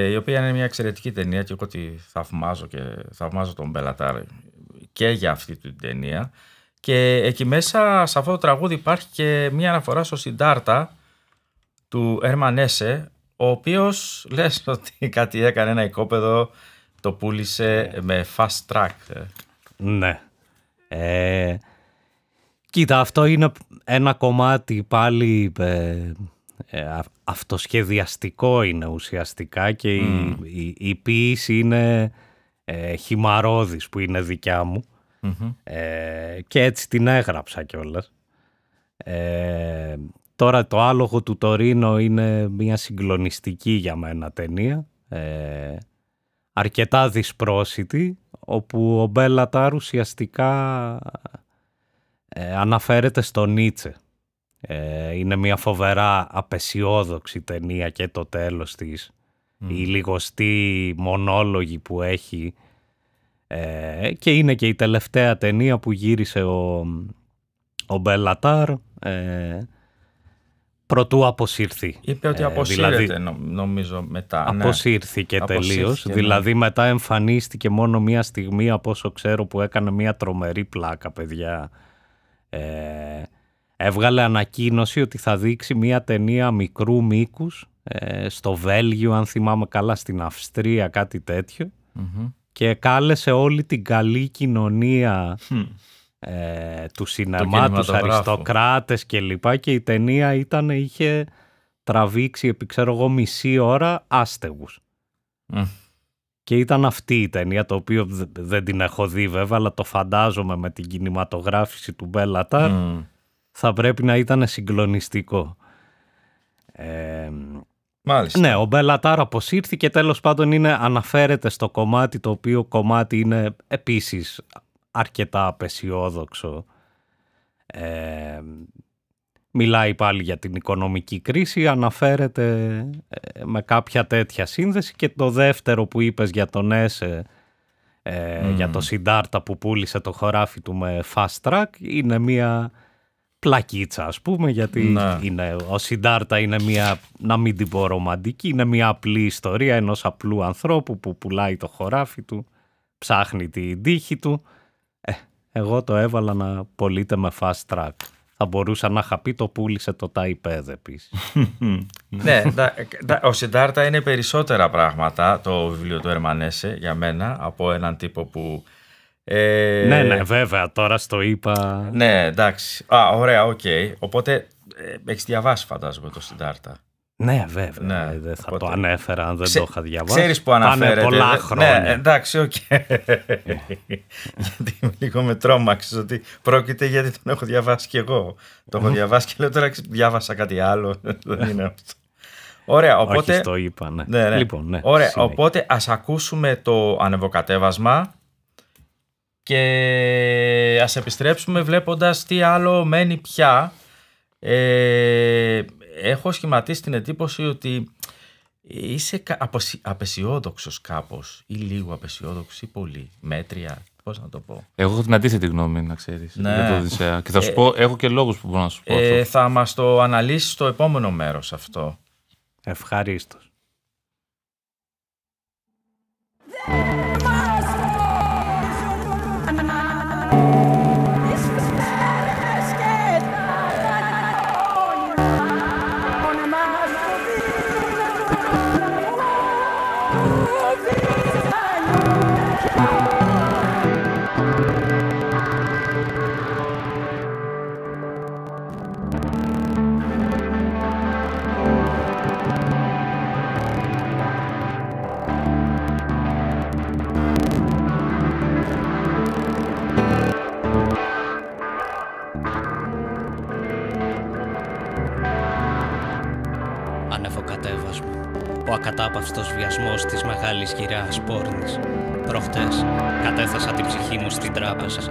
η οποία είναι μια εξαιρετική ταινία και εγώ τη θαυμάζω τον Μπελατάρ και για αυτή την ταινία. Και εκεί μέσα σε αυτό το τραγούδι υπάρχει και μια αναφορά στο Σιντάρτα του Έρμαν Έσε, ο οποίος λες ότι κάτι έκανε ένα οικόπεδο, το πούλησε με fast track. Ναι. Κοίτα, αυτό είναι ένα κομμάτι πάλι αυτοσχεδιαστικό είναι ουσιαστικά και η ποίηση είναι χυμαρώδης που είναι δικιά μου. Και έτσι την έγραψα κιόλας. Τώρα το άλογο του Τωρίνο είναι μια συγκλονιστική για μένα ταινία, αρκετά δυσπρόσιτη, όπου ο Μπέλαταρ ουσιαστικά αναφέρεται στο Νίτσε. Είναι μια φοβερά απεσιόδοξη ταινία και το τέλος της, οι λιγοστοί μονόλογοι που έχει, και είναι και η τελευταία ταινία που γύρισε ο Μπέλαταρ προτού αποσύρθει. Είπε ότι αποσύρεται, νομίζω μετά. Αποσύρθηκε τελείως. Δηλαδή μετά εμφανίστηκε μόνο μία στιγμή, από όσο ξέρω, που έκανε μία τρομερή πλάκα, παιδιά. Έβγαλε ανακοίνωση ότι θα δείξει μία ταινία μικρού μήκους στο Βέλγιο, αν θυμάμαι καλά, στην Αυστρία, κάτι τέτοιο. Και κάλεσε όλη την καλή κοινωνία του σινεμά, τους αριστοκράτες και λοιπά, και η ταινία είχε τραβήξει επί μισή ώρα άστεγους. Και ήταν αυτή η ταινία, το οποίο δεν την έχω δει βέβαια, αλλά το φαντάζομαι με την κινηματογράφηση του Μπέλαταρ θα πρέπει να ήταν συγκλονιστικό. Μάλιστα. Ναι, ο Μπέλαταρ αποσύρθηκε, τέλος πάντων αναφέρεται στο κομμάτι, το οποίο κομμάτι είναι επίσης αρκετά απεσιόδοξο. Μιλάει πάλι για την οικονομική κρίση, αναφέρεται με κάποια τέτοια σύνδεση, και το δεύτερο που είπες για τον Έσε, για το Σιντάρτα που πούλησε το χωράφι του με fast track, είναι μια πλακίτσα, ας πούμε, γιατί ο Σιντάρτα είναι μια, να μην την πω ρομαντική, είναι μια απλή ιστορία ενός απλού ανθρώπου που πουλάει το χωράφι του, ψάχνει την τύχη του. Εγώ το έβαλα να πωλείται με fast track. Θα μπορούσα να είχα πει το πούλησε το ταϊπέδ επίσης. Ναι, ο Σιντάρτα είναι περισσότερα πράγματα, το βιβλίο του Ερμανέσε, για μένα, από έναν τύπο που... Ναι, βέβαια, τώρα στο είπα... Ναι, εντάξει. Ωραία, οκ. Οπότε, έχεις διαβάσει, φαντάζομαι, το Σιντάρτα. Ναι, βέβαια. Ναι, δεν θα το ανέφερα αν δεν το είχα διαβάσει. Ξέρεις που αναφέρεται. Πάνε πολλά χρόνια. Ναι, εντάξει, οκ. Γιατί λίγο με τρόμαξες ότι πρόκειται, γιατί τον έχω διαβάσει κι εγώ. Το έχω διαβάσει και λέω τώρα διάβασα κάτι άλλο. Δεν είναι αυτό. Ωραία, οπότε... Όχι, το είπα, ναι. Ναι. Λοιπόν, ναι. Ωραία, οπότε ας ακούσουμε το ανεβοκατέβασμα και ας επιστρέψουμε βλέποντας τι άλλο μένει πια. Έχω σχηματίσει την εντύπωση ότι είσαι απεσιόδοξος κάπως, ή λίγο απεσιόδοξος ή πολύ, μέτρια, πώς να το πω. Εγώ έχω την αντίθετη γνώμη, να ξέρεις, για το Οδυσσέα. Και θα σου πω, έχω και λόγους που μπορώ να σου πω αυτό. Θα μας το αναλύσεις στο επόμενο μέρος αυτό. Ευχαρίστως. Ανεβοκατέβασμα. Ο ακατάπαυστος βιασμός της μεγάλης γυραιάς πόρνης. Προχτές κατέθεσα την ψυχή μου στην τράπεζα.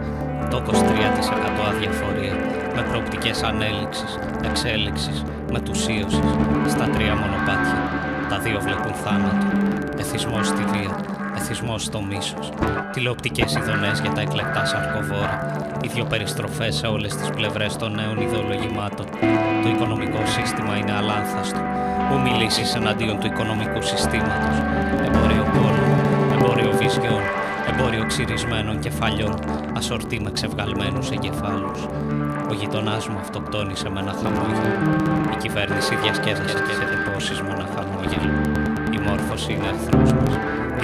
Το 23% αδιαφορία, με προοπτικές ανέλυξης, εξέλιξης, μετουσίωσης, στα 3 μονοπάτια. Τα 2 βλέπουν θάνατο. Εθισμός στη βία, εθισμός στο μίσος. Τηλεοπτικές ειδονές για τα εκλεκτά σαρκοβόρα. Οι 2 περιστροφές σε όλες τις πλευρές των νέων ιδεολογημάτων. Το οικονομικό σύστημα είναι αλάνθαστο. Ου μιλήσεις εναντίον του οικονομικού συστήματος. Εμπόριο πόνων, εμπόριο βυζιών, εμπόριο ξυρισμένων κεφαλιών, ασορτή με ξευγαλμένους εγκεφάλους. Ο γειτονάς μου αυτοκτόνησε με ένα χαμόγελο. Η κυβέρνηση διασκέδασε και εντυπώσεις με ένα χαμόγελο. Η μόρφωση είναι εχθρός μας.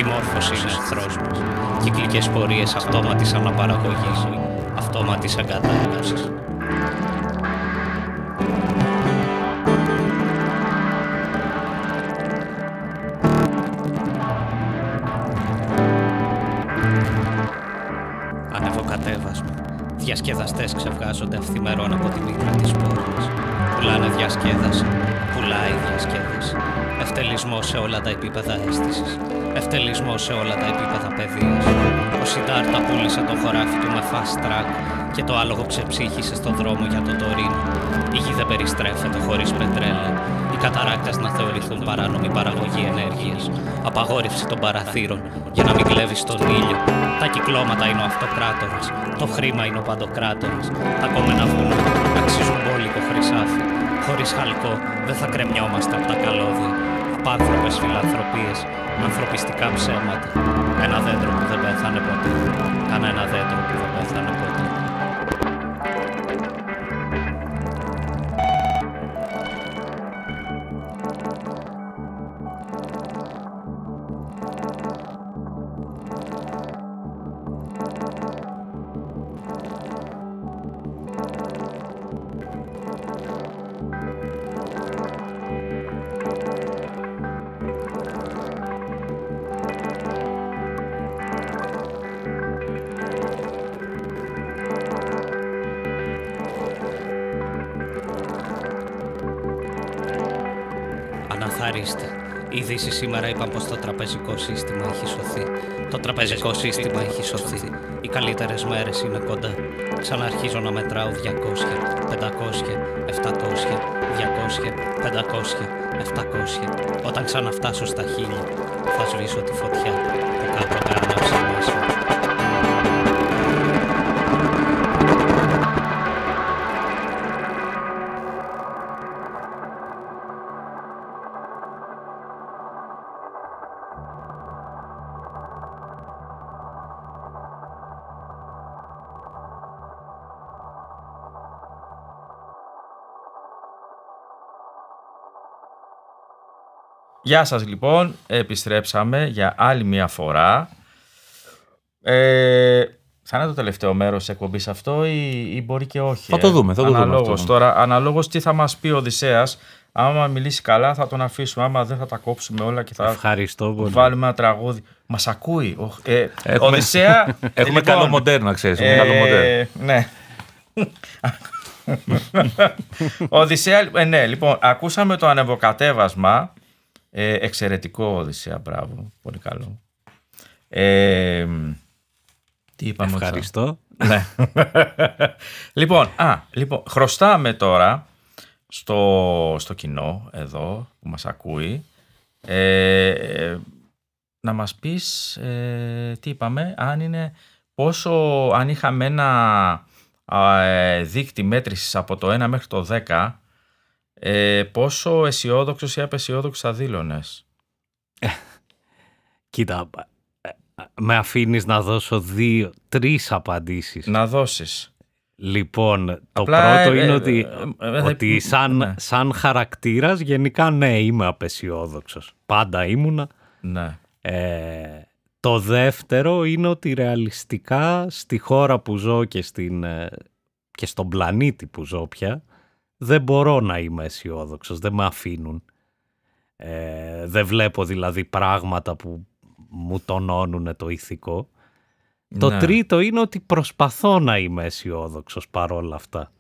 Η μόρφωση είναι εχθρός μας. Κυκλικές πορείες αυτόματης αναπαραγωγής, αυτόματης εγκατάλειψης. Ανεβοκατέβασμα. Διασκεδαστές ξεβγάζονται αυθημερών από τη μήτρα της πόρνης. Πουλάνε διασκέδαση. Πουλάει διασκέδαση. Ευτελισμός σε όλα τα επίπεδα αίσθησης. Ευτελισμός σε όλα τα επίπεδα παιδείας. Ο Σιντάρτα πούλησε το χωράφι του με fast track και το άλογο ξεψύχησε στο δρόμο για το Τωρίνο. Η γη δεν περιστρέφεται χωρίς πετρέλαιο. Οι καταράκτες να θεωρηθούν παράνομη παραγωγή ενέργειας. Απαγόρευση των παραθύρων για να μην κλέβεις τον ήλιο. Τα κυκλώματα είναι ο αυτοκράτορας. Το χρήμα είναι ο παντοκράτορας. Τα κομμένα βουνά αξίζουν μπόλικο χρυσάφι. Χωρίς χαλκό δεν θα κρεμιόμαστε από τα καλώδια. Απάνθρωπες φιλανθρωπίες, ανθρωπιστικά ψέματα. Ένα δέντρο που δεν πέθανε ποτέ. Κανένα δέντρο που δεν πέθανε ποτέ. Αναθαρίστε. Οι ειδήσεις σήμερα είπαν πως το τραπεζικό σύστημα έχει σωθεί. Το τραπεζικό σύστημα έχει σωθεί. Οι καλύτερες μέρες είναι κοντά. Ξαναρχίζω να μετράω 200, 500, 700, 200, 500, 700. Όταν ξαναφτάσω στα 1000, θα σβήσω τη φωτιά που κάτω καρνάψει μέσα. Γεια σας λοιπόν, επιστρέψαμε για άλλη μια φορά. Θα είναι το τελευταίο μέρος της εκπομπής αυτό ή μπορεί και όχι. Θα το δούμε, θα το δούμε. Τώρα, αναλόγως τι θα μας πει ο Οδυσσέας. Άμα μιλήσει καλά θα τον αφήσουμε, άμα δεν θα τα κόψουμε όλα και θα βάλουμε ένα τραγούδι. Μας ακούει. Οδυσσέα. Έχουμε λοιπόν, καλό μοντέρ να ξέρεις. Ναι. Οδυσσέα, ναι, λοιπόν, ακούσαμε το ανεβοκατέβασμα. Εξαιρετικό Οδυσσέα, μπράβο, πολύ καλό. Τι είπαμε? Ευχαριστώ. Ναι. Λοιπόν, χρωστάμε τώρα στο κοινό εδώ που μας ακούει να μας πεις τι είπαμε, αν είχαμε ένα δείκτη μέτρησης από το 1 μέχρι το 10, πόσο αισιόδοξος ή απαισιόδοξος θα δήλωνες? Κοίτα, με αφήνεις να δώσω 3 απαντήσεις. Να δώσεις. Λοιπόν, το πρώτο είναι ότι σαν χαρακτήρας γενικά ναι, είμαι απαισιόδοξος. Πάντα ήμουνα. Ναι. Το δεύτερο είναι ότι ρεαλιστικά στη χώρα που ζω και στον πλανήτη που ζω πια, δεν μπορώ να είμαι αισιόδοξος, δεν με αφήνουν. Δεν βλέπω δηλαδή πράγματα που μου τονώνουν το ηθικό. Το τρίτο είναι ότι προσπαθώ να είμαι αισιόδοξος παρόλα αυτά.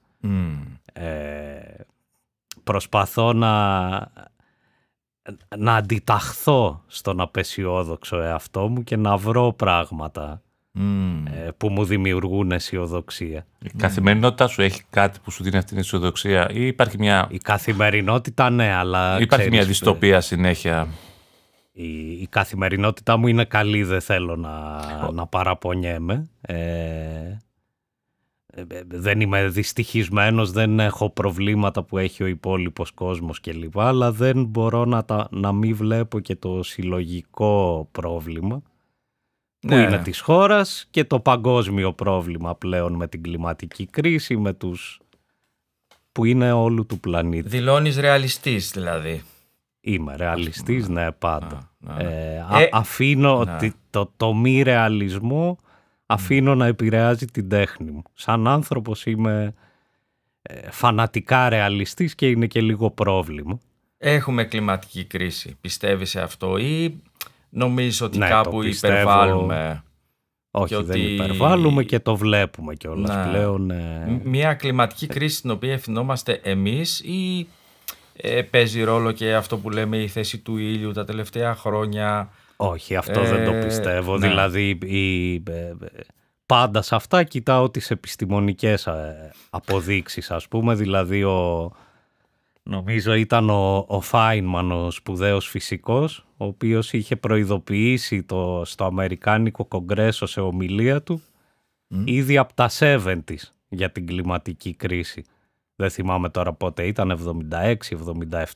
Προσπαθώ να αντιταχθώ στον απαισιόδοξο εαυτό μου και να βρω πράγματα που μου δημιουργούν αισιοδοξία. Η καθημερινότητά σου έχει κάτι που σου δίνει αυτή την αισιοδοξία ή υπάρχει μια... Η καθημερινότητα ναι, αλλά... Υπάρχει μια δυστοπία συνέχεια. Η καθημερινότητά μου είναι καλή, δεν θέλω να παραπονιέμαι. Δεν είμαι δυστυχισμένος, δεν έχω προβλήματα που έχει ο υπόλοιπος κόσμος κλπ. Αλλά δεν μπορώ να μην βλέπω και το συλλογικό πρόβλημα που είναι της χώρας και το παγκόσμιο πρόβλημα πλέον με την κλιματική κρίση, που είναι όλου του πλανήτη. Δηλώνεις ρεαλιστής δηλαδή. Είμαι ρεαλιστής, ναι, πάντα. Αφήνω το μη ρεαλισμό, αφήνω να επηρεάζει την τέχνη μου. Σαν άνθρωπος είμαι φανατικά ρεαλιστής και είναι και λίγο πρόβλημα. Έχουμε κλιματική κρίση. Πιστεύεις σε αυτό ή νομίζεις ότι κάπου υπερβάλλουμε? Όχι, δεν υπερβάλλουμε και το βλέπουμε κιόλας πλέον. Μια κλιματική κρίση στην οποία ευθυνόμαστε εμείς ή παίζει ρόλο και αυτό που λέμε η θέση του ήλιου τα τελευταία χρόνια? Όχι, αυτό δεν το πιστεύω. Δηλαδή πάντα σε αυτά κοιτάω τις επιστημονικές αποδείξεις, ας πούμε. Δηλαδή νομίζω ήταν ο Φάινμαν, ο σπουδαίος φυσικός, ο οποίος είχε προειδοποιήσει στο Αμερικάνικο Κογκρέσο σε ομιλία του ήδη από τα 70's για την κλιματική κρίση. Δεν θυμάμαι τώρα πότε ήταν,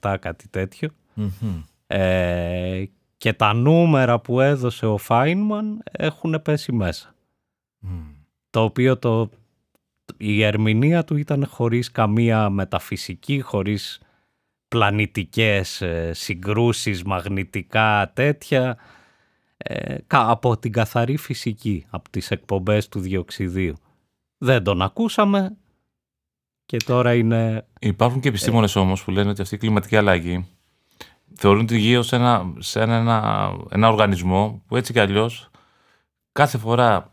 76-77, κάτι τέτοιο. Και τα νούμερα που έδωσε ο Φάινμαν έχουν πέσει μέσα. Το οποίο η ερμηνεία του ήταν χωρίς καμία μεταφυσική, χωρίς πλανητικές συγκρούσεις, μαγνητικά τέτοια, από την καθαρή φυσική, από τις εκπομπές του διοξιδίου. Δεν τον ακούσαμε και τώρα είναι... Υπάρχουν και επιστήμονες όμως που λένε ότι αυτή η κλιματική αλλαγή θεωρούν τη γη ως ένα οργανισμό που έτσι κι αλλιώς κάθε φορά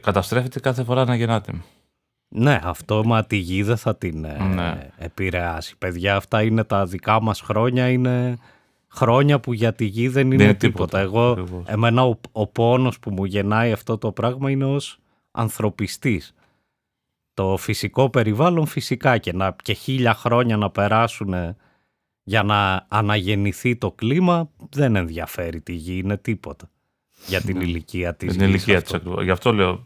καταστρέφεται, κάθε φορά αναγεννάται. Ναι, αυτό τη γη δεν θα την επηρεάσει. Παιδιά, αυτά είναι τα δικά μας χρόνια, είναι χρόνια που για τη γη δεν είναι τίποτα. Εμένα ο πόνος που μου γεννάει αυτό το πράγμα είναι ως ανθρωπιστής. Το φυσικό περιβάλλον φυσικά και 1000 χρόνια να περάσουν για να αναγεννηθεί το κλίμα δεν ενδιαφέρει τη γη, είναι τίποτα για την ηλικία της γης. Γι' αυτό λέω...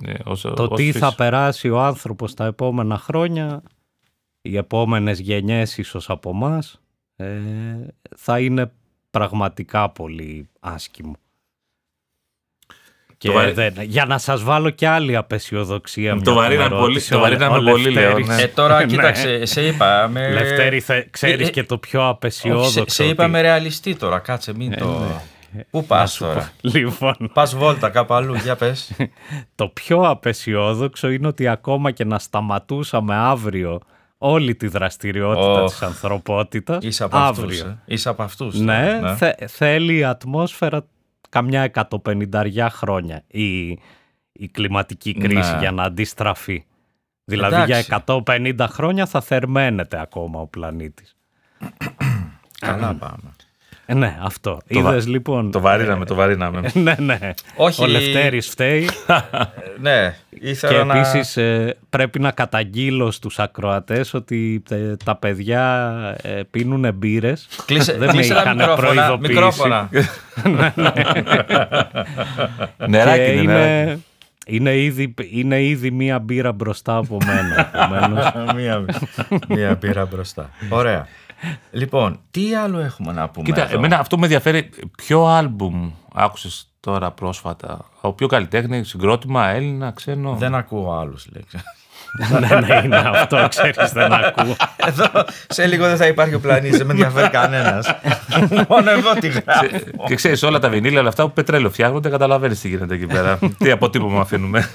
τι θα περάσει ο άνθρωπος τα επόμενα χρόνια, οι επόμενες γενιές ίσως από εμάς, θα είναι πραγματικά πολύ άσχημο. Και για να σας βάλω κι άλλη απεσιοδοξία. Το βαρύναμε πολύ, λέω. Ναι. Τώρα κοίταξε, σε είπα. Λευτέρη, ξέρεις και το πιο απεσιόδοξο. Σε είπα με ρεαλιστή τώρα, κάτσε, μην το. Πού πας τώρα? Λοιπόν, πας βόλτα κάπου αλλού, για πες. Το πιο απεσιόδοξο είναι ότι ακόμα και να σταματούσαμε αύριο όλη τη δραστηριότητα της ανθρωπότητας. Είσαι από αυτούς. Ναι, θέλει η ατμόσφαιρα καμιά 150 χρόνια η κλιματική κρίση για να αντιστραφεί. Δηλαδή για 150 χρόνια θα θερμαίνεται ακόμα ο πλανήτης. Καλά πάμε. Ναι, αυτό. Είδες λοιπόν. Το βαρύναμε. Ναι. Όχι. Ο Λευτέρης φταίει. Ναι. Και επίσης πρέπει να καταγγείλω στους ακροατές ότι τα παιδιά πίνουν μπύρες. Δεν με είχαν προειδοποιήσει. Μικρόφωνα. Νεράκι είναι. Είναι ήδη μία μπύρα μπροστά από μένα. Μία μπύρα μπροστά. Ωραία. Λοιπόν, τι άλλο έχουμε να πούμε? Κοίτα, εμένα αυτό με ενδιαφέρει. Ποιο άλμπουμ άκουσες τώρα πρόσφατα? Ο πιο καλλιτέχνη, συγκρότημα, Έλληνα, ξένο? Δεν ακούω άλλους, λέξα. Ναι, είναι αυτό, ξέρεις, δεν ακούω. Εδώ σε λίγο δεν θα υπάρχει ο πλανήτης, δεν με ενδιαφέρει κανένας. Μόνο εγώ τι γράφω. Και ξέρεις, όλα τα βινίλια, όλα αυτά που πετρέλαιο φτιάχνονται, καταλαβαίνεις τι γίνεται εκεί πέρα. Τι αποτύπωμα αφήνουμε.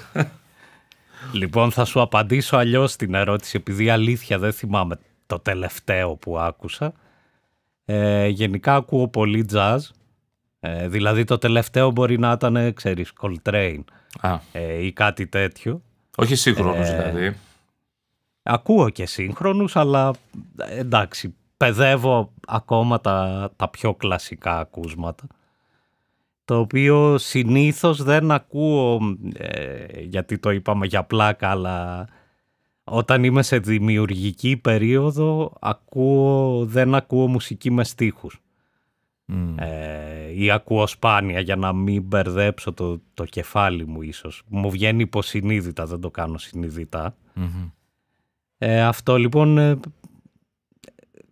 Λοιπόν, θα σου απαντήσω αλλιώς την ερώτηση, επειδή αλήθεια δεν θυμάμαι το τελευταίο που άκουσα. Γενικά ακούω πολύ jazz. Δηλαδή το τελευταίο μπορεί να ήταν, ξέρεις, Coltrane ή κάτι τέτοιο. Όχι σύγχρονους δηλαδή. Ακούω και σύγχρονους, αλλά εντάξει, παιδεύω ακόμα τα πιο κλασικά ακούσματα. Το οποίο συνήθως δεν ακούω, γιατί το είπαμε για πλάκα, αλλά όταν είμαι σε δημιουργική περίοδο δεν ακούω μουσική με στίχους. Ή ακούω σπάνια για να μην μπερδέψω το κεφάλι μου ίσως. Μου βγαίνει υποσυνείδητα, δεν το κάνω συνειδητά. Αυτό λοιπόν,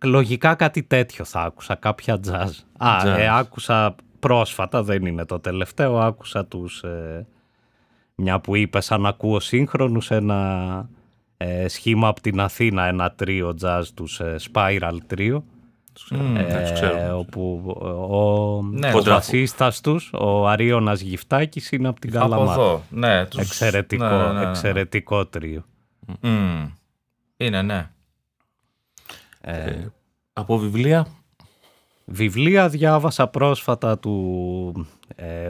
λογικά κάτι τέτοιο θα άκουσα, κάποια jazz. Άκουσα πρόσφατα, δεν είναι το τελευταίο, άκουσα μια που είπες αν ακούω σύγχρονους, ένα σχήμα από την Αθήνα, ένα τρίο jazz, τους Spiral Trio. Όπου ο βασίστας τους, ο Αρίωνας Γυφτάκης, είναι από την Καλαμάτα. Εξαιρετικό τρίο. Είναι, ναι. Από βιβλία? Βιβλία διάβασα πρόσφατα του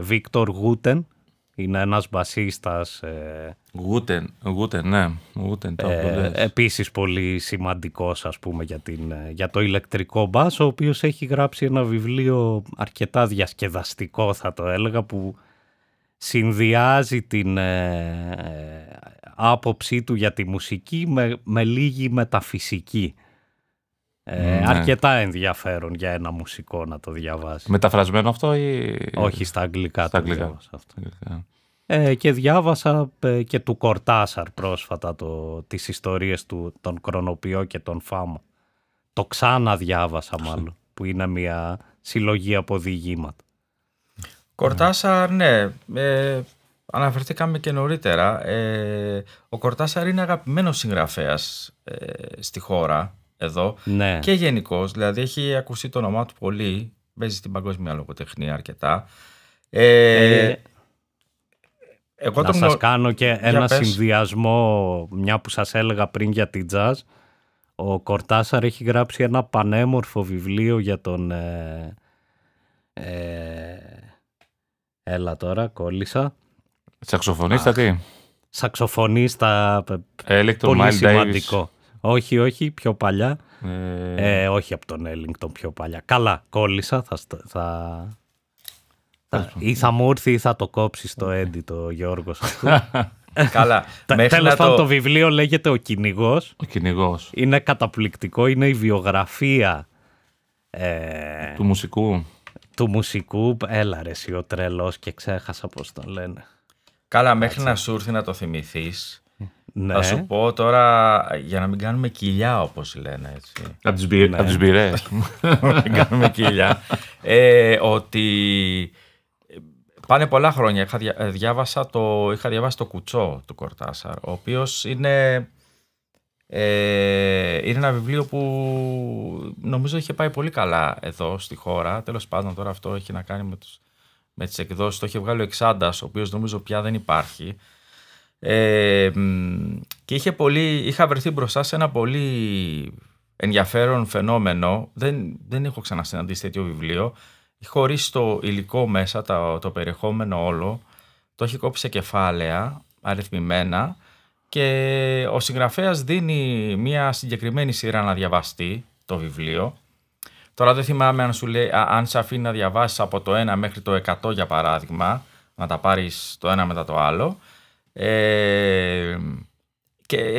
Βίκτορ Γούτεν. Είναι ένας μπασίστας. Γούτεν, ναι. Επίσης πολύ σημαντικός, ας πούμε, για το ηλεκτρικό μπάσο, ο οποίος έχει γράψει ένα βιβλίο αρκετά διασκεδαστικό, θα το έλεγα, που συνδυάζει την άποψή του για τη μουσική με λίγη μεταφυσική. Αρκετά ενδιαφέρον για ένα μουσικό να το διαβάσει. Μεταφρασμένο αυτό ή... Όχι, στα αγγλικά. Στα αγγλικά. Και διάβασα και του Κορτάσαρ πρόσφατα τις ιστορίες των Κρονοποιό και των Φάμο. Το ξανά διάβασα μάλλον, που είναι μια συλλογή από διηγήματα. Κορτάσαρ, ναι. Αναφερθήκαμε και νωρίτερα. Ο Κορτάσαρ είναι αγαπημένος συγγραφέας στη χώρα εδώ, ναι. Και γενικώς, δηλαδή έχει ακουστεί το όνομά του πολύ, παίζει στην παγκόσμια λογοτεχνία αρκετά. Να σας κάνω και ένα συνδυασμό, μια που σας έλεγα πριν για την jazz. Ο Κορτάσαρ έχει γράψει ένα πανέμορφο βιβλίο για τον... έλα τώρα, κόλλησα. Σαξοφωνίστα τι? Σαξοφωνίστα, πολύ σημαντικό. Όχι, πιο παλιά. Όχι από τον Ellington, πιο παλιά. Καλά, κόλλησα. Ή θα μου έρθει ή θα το κόψει στο Έντι το Γιώργος αυτό. Καλά. Τέλος πάντων, το βιβλίο λέγεται «Ο Κυνηγός». Ο Κυνηγός. Είναι καταπληκτικό. Είναι η βιογραφία του μουσικού. Του μουσικού. Έλα ρε εσύ ο τρελός, και ξέχασα πώς τον λένε. Καλά, μέχρι να σου έρθει να το θυμηθείς. Ναι. Θα σου πω τώρα, για να μην κάνουμε κοιλιά, όπως λένε, έτσι. Από τις μπειρές. Να μην κάνουμε κοιλιά. Ότι Πάνε πολλά χρόνια. Είχα διαβάσει το Κουτσό του Κορτάσαρ, ο οποίος είναι ένα βιβλίο που νομίζω είχε πάει πολύ καλά εδώ στη χώρα. Τέλος πάντων, τώρα αυτό έχει να κάνει με τις εκδόσεις. Το είχε βγάλει ο Εξάντας, ο οποίος νομίζω πια δεν υπάρχει. Και είχα βρεθεί μπροστά σε ένα πολύ ενδιαφέρον φαινόμενο. Δεν έχω ξανασυναντήσει τέτοιο βιβλίο. Έχει χωρίσει το υλικό μέσα, το περιεχόμενο όλο. Το έχει κόψει σε κεφάλαια, αριθμημένα. Και ο συγγραφέας δίνει μια συγκεκριμένη σειρά να διαβαστεί το βιβλίο. Τώρα δεν θυμάμαι αν σου λέει, αν σε αφήνει να διαβάσεις από το 1 μέχρι το 100 για παράδειγμα, να τα πάρεις το ένα μετά το άλλο.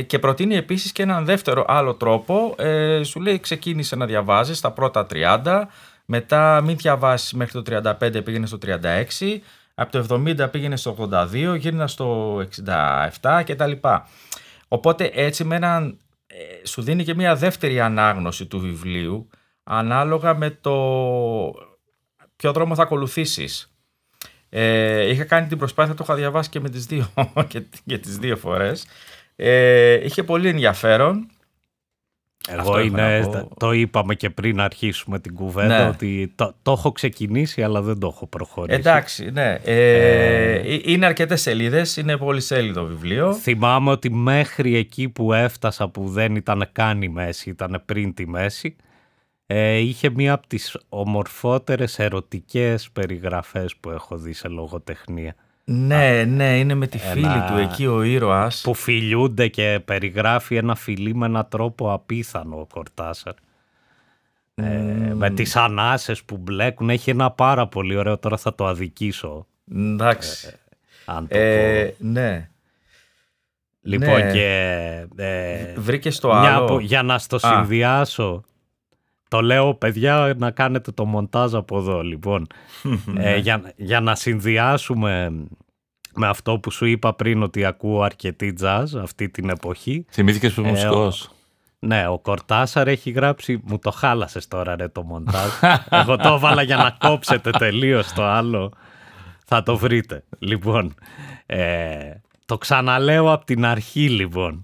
Και προτείνει επίσης και έναν δεύτερο άλλο τρόπο. Σου λέει ξεκίνησε να διαβάζεις τα πρώτα 30, μετά μην διαβάσεις μέχρι το 35, πήγαινε στο 36, από το 70 πήγαινε στο 82, γύρνα στο 67 κτλ. Οπότε έτσι σου δίνει και μια δεύτερη ανάγνωση του βιβλίου, ανάλογα με το ποιο δρόμο θα ακολουθήσεις. Είχα κάνει την προσπάθεια, το είχα διαβάσει και με τις δύο, και τις δύο φορές. Είχε πολύ ενδιαφέρον. Το είπαμε και πριν αρχίσουμε την κουβέντα, ότι το έχω ξεκινήσει αλλά δεν το έχω προχωρήσει. Εντάξει, ναι. Είναι αρκετές σελίδες, είναι πολυσέλιδο βιβλίο. Θυμάμαι ότι μέχρι εκεί που έφτασα, που δεν ήταν καν η μέση, ήταν πριν τη μέση, είχε μία από τις ομορφότερες ερωτικές περιγραφές που έχω δει σε λογοτεχνία. Ναι, είναι με τη φίλη του εκεί ο ήρωας. Που φιλιούνται και περιγράφει ένα φιλί με έναν τρόπο απίθανο ο Κορτάσαρ. Με τις ανάσες που μπλέκουν. Έχει ένα πάρα πολύ ωραίο, τώρα θα το αδικήσω. Εντάξει. Αν το πω. Ναι. Λοιπόν, ναι. Και βρήκες το άλλο. Για να στο συνδυάσω. Το λέω, παιδιά, να κάνετε το μοντάζ από εδώ, λοιπόν. Για να συνδυάσουμε με αυτό που σου είπα πριν, ότι ακούω αρκετή jazz αυτή την εποχή. Θυμήθηκες που μουσικός. Ναι, ο Κορτάσαρ έχει γράψει... Μου το χάλασες τώρα, ρε, το μοντάζ. Εγώ το έβαλα για να κόψετε τελείως το άλλο. Θα το βρείτε. Λοιπόν, το ξαναλέω από την αρχή, λοιπόν.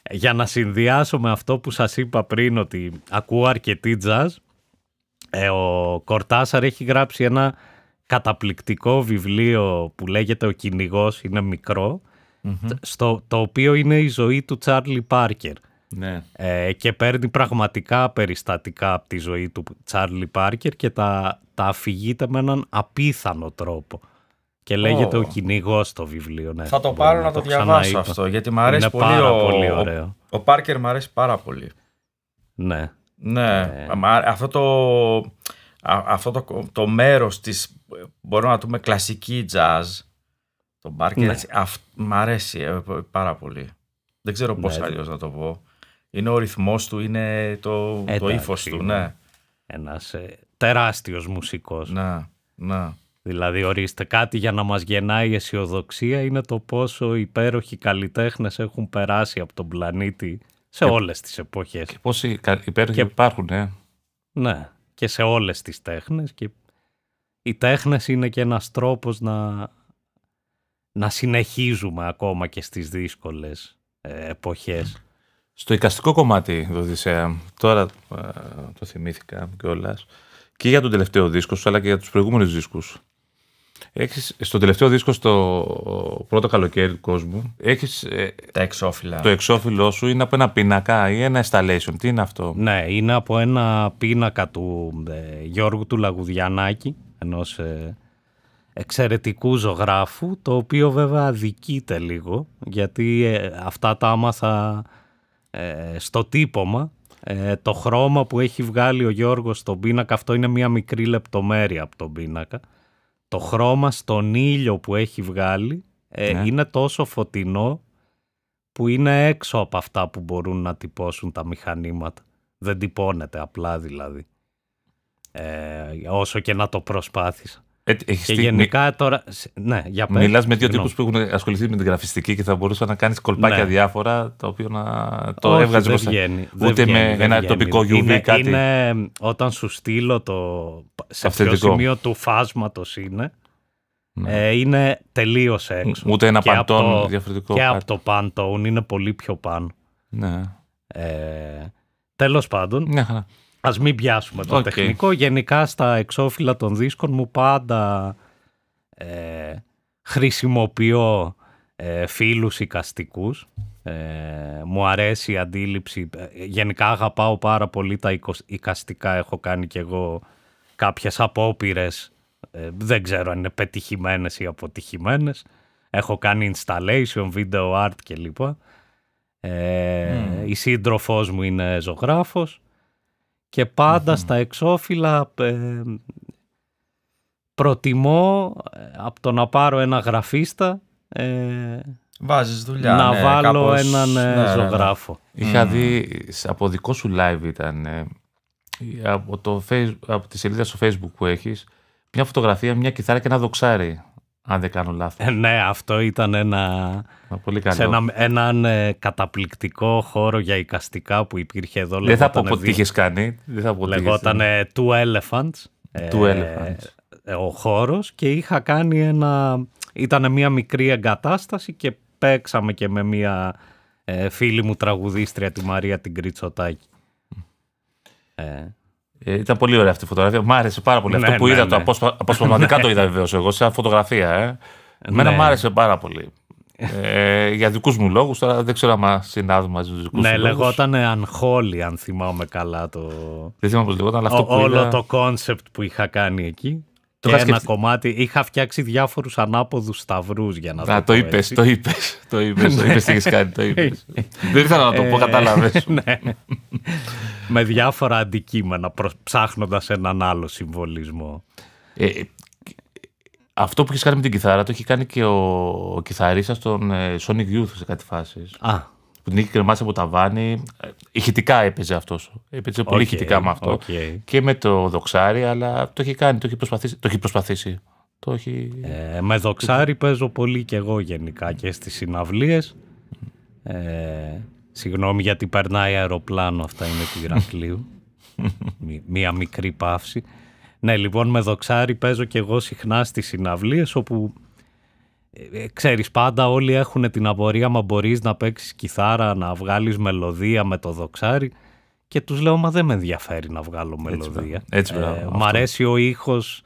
Για να συνδυάσω με αυτό που σας είπα πριν, ότι ακούω αρκετή jazz, ο Κορτάσαρ έχει γράψει ένα καταπληκτικό βιβλίο που λέγεται «Ο κυνηγός», είναι μικρό, το οποίο είναι η ζωή του Τσάρλι Πάρκερ. Ναι. Και παίρνει πραγματικά περιστατικά από τη ζωή του Τσάρλι Πάρκερ και τα αφηγείται με έναν απίθανο τρόπο. Και λέγεται «Ο κυνηγός» το βιβλίο. Ναι. Θα το πάρω να το διαβάσω αυτό, γιατί μου αρέσει πολύ. Πάρα πολύ ωραίο. Ο Πάρκερ μου αρέσει πάρα πολύ. Ναι. Ναι. Αυτό το μέρος της, μπορούμε να το πούμε, κλασική jazz, το Πάρκερ, ναι. Μ' αρέσει πάρα πολύ. Δεν ξέρω πώς αλλιώς να το πω. Είναι ο ρυθμός του, είναι το ύφος του. Ναι. Ένας τεράστιος μουσικός. Ναι. Δηλαδή, ορίστε, κάτι για να μας γεννάει αισιοδοξία είναι το πόσο υπέροχοι καλλιτέχνες έχουν περάσει από τον πλανήτη σε όλες τις εποχές. Και πόσοι υπέροχοι υπάρχουν, Ναι, και σε όλες τις τέχνες. Και οι τέχνες είναι και ένας τρόπος να συνεχίζουμε ακόμα και στις δύσκολες εποχές. Στο εικαστικό κομμάτι, Οδυσσέα, τώρα το θυμήθηκα κιόλας, και για τον τελευταίο δίσκο σου, αλλά και για τους προηγούμενους δίσκους. Έχεις, στο τελευταίο δίσκο, στο πρώτο καλοκαίρι του κόσμου, έχεις τα εξώφυλλα. Το εξώφυλλό σου είναι από ένα πίνακα ή ένα installation. Τι είναι αυτό? Ναι, είναι από ένα πίνακα του Γιώργου του Λαγουδιανάκη, ενός εξαιρετικού ζωγράφου, το οποίο βέβαια αδικείται λίγο, γιατί αυτά τα άμαθα στο τύπομα. Το χρώμα που έχει βγάλει ο Γιώργος στον πίνακα, αυτό είναι μια μικρή λεπτομέρεια από τον πίνακα. Το χρώμα στον ήλιο που έχει βγάλει είναι τόσο φωτεινό που είναι έξω από αυτά που μπορούν να τυπώσουν τα μηχανήματα. Δεν τυπώνεται απλά δηλαδή. Όσο και να το προσπάθησα. Και γενικά τώρα... Ναι, για πέρα. Μιλάς με δύο τύπους που έχουν ασχοληθεί με την γραφιστική και θα μπορούσαν να κάνεις κολπάκια διάφορα, τα οποία να το έβγαζε μπροστά. Ούτε με ένα τοπικό UV κάτι. Είναι όταν σου στείλω σε ποιο σημείο του φάσματος είναι. είναι τελείως έξω. Ούτε ένα παντόν διαφορετικό. Και από το Pantone είναι πολύ πιο πάνω. Ναι. Τέλος πάντων, ας μην πιάσουμε το τεχνικό. Γενικά στα εξώφυλλα των δίσκων μου πάντα χρησιμοποιώ φύλους εικαστικούς. Μου αρέσει η αντίληψη. Γενικά αγαπάω πάρα πολύ τα εικαστικά. Έχω κάνει κι εγώ κάποιες απόπειρες. Δεν ξέρω αν είναι πετυχημένες ή αποτυχημένες. Έχω κάνει installation, video art κλπ. Η σύντροφός μου είναι ζωγράφος και πάντα στα εξώφυλλα προτιμώ από το να πάρω ένα γραφίστα βάζεις δουλειά, να βάλω έναν ζωγράφο. Είχα δει από δικό σου live ήταν από τη σελίδα στο Facebook που έχεις μια φωτογραφία, μια κιθάρα και ένα δοξάρι, αν δεν κάνω λάθος. Ναι, αυτό ήταν σε έναν καταπληκτικό χώρο για εικαστικά που υπήρχε εδώ. Δεν θα πω τι είχες κάνει. Λεγόταν Two Elephants. Ο χώρος και είχα κάνει ήταν μια μικρή εγκατάσταση και παίξαμε και με μια φίλη μου τραγουδίστρια, τη Μαρία την Κριτσοτάκη. Ήταν πολύ ωραία αυτή η φωτογραφία. Μ' άρεσε πάρα πολύ. Αυτό που είδα, το αποσπασματικά το είδα βεβαίως εγώ, σαν φωτογραφία. Εμένα μ' άρεσε πάρα πολύ. Για δικούς μου λόγους, τώρα δεν ξέρω αν συνάδουν μαζί τους δικούς μου λόγους. Λεγόταν Unholy, αν θυμάμαι καλά. Δεν θυμάμαι πώς λεγόταν, αλλά αυτό που όλο το κόνσεπτ που είχα κάνει εκεί. Και ένα κομμάτι, είχα φτιάξει διάφορους ανάποδους σταυρούς για να δω. Το είπες τι έχεις κάνει, το είπες. Δεν ήθελα να το πω, κατάλαβες. Με διάφορα αντικείμενα, ψάχνοντας έναν άλλο συμβολισμό. Αυτό που έχεις κάνει με την κιθάρα, το έχει κάνει και ο κιθαρίστας των Sonic Youth σε κάτι φάσεις. Που την είχε κρεμάσει από ταβάνι. Ηχητικά έπαιζε αυτός. Έπαιζε πολύ ηχητικά με αυτό. Και με το δοξάρι, αλλά το έχει κάνει, το έχει προσπαθήσει. Με δοξάρι παίζω πολύ κι εγώ γενικά και στις συναυλίες. Συγγνώμη γιατί περνάει αεροπλάνο, αυτά είναι του Ηρακλείου. Μία μικρή παύση. Ναι, λοιπόν, με δοξάρι παίζω κι εγώ συχνά στις συναυλίες, όπου ξέρεις, πάντα όλοι έχουν την απορία, μα μπορείς να παίξεις κιθάρα, να βγάλεις μελωδία με το δοξάρι, και τους λέω, μα δεν με ενδιαφέρει να βγάλω μελωδία. Μ' αρέσει ο ήχος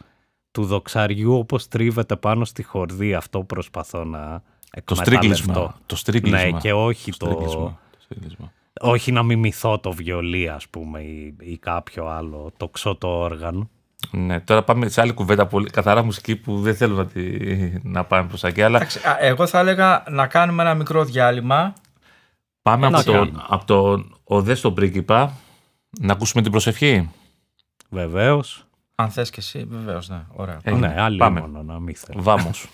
του δοξαριού όπως τρίβεται πάνω στη χορδή, αυτό προσπαθώ να εκμεταλλευτώ. Το στρίγκλισμα. Ναι, και όχι όχι να μιμηθώ το βιολί, ας πούμε, ή κάποιο άλλο τοξότο όργανο. Ναι, τώρα πάμε σε άλλη κουβέντα, πολύ καθαρά μουσική που δεν θέλω να πάμε προς εκεί. Αλλά... Εγώ θα έλεγα να κάνουμε ένα μικρό διάλειμμα. Πάμε από τον Οδέ στον Πρίγκιπα, να ακούσουμε την προσευχή. Βεβαίως. Αν θες και εσύ, βεβαίως, ναι. Ωραία. Ναι, άλλη μόνο να μην θέλω. Βάμος.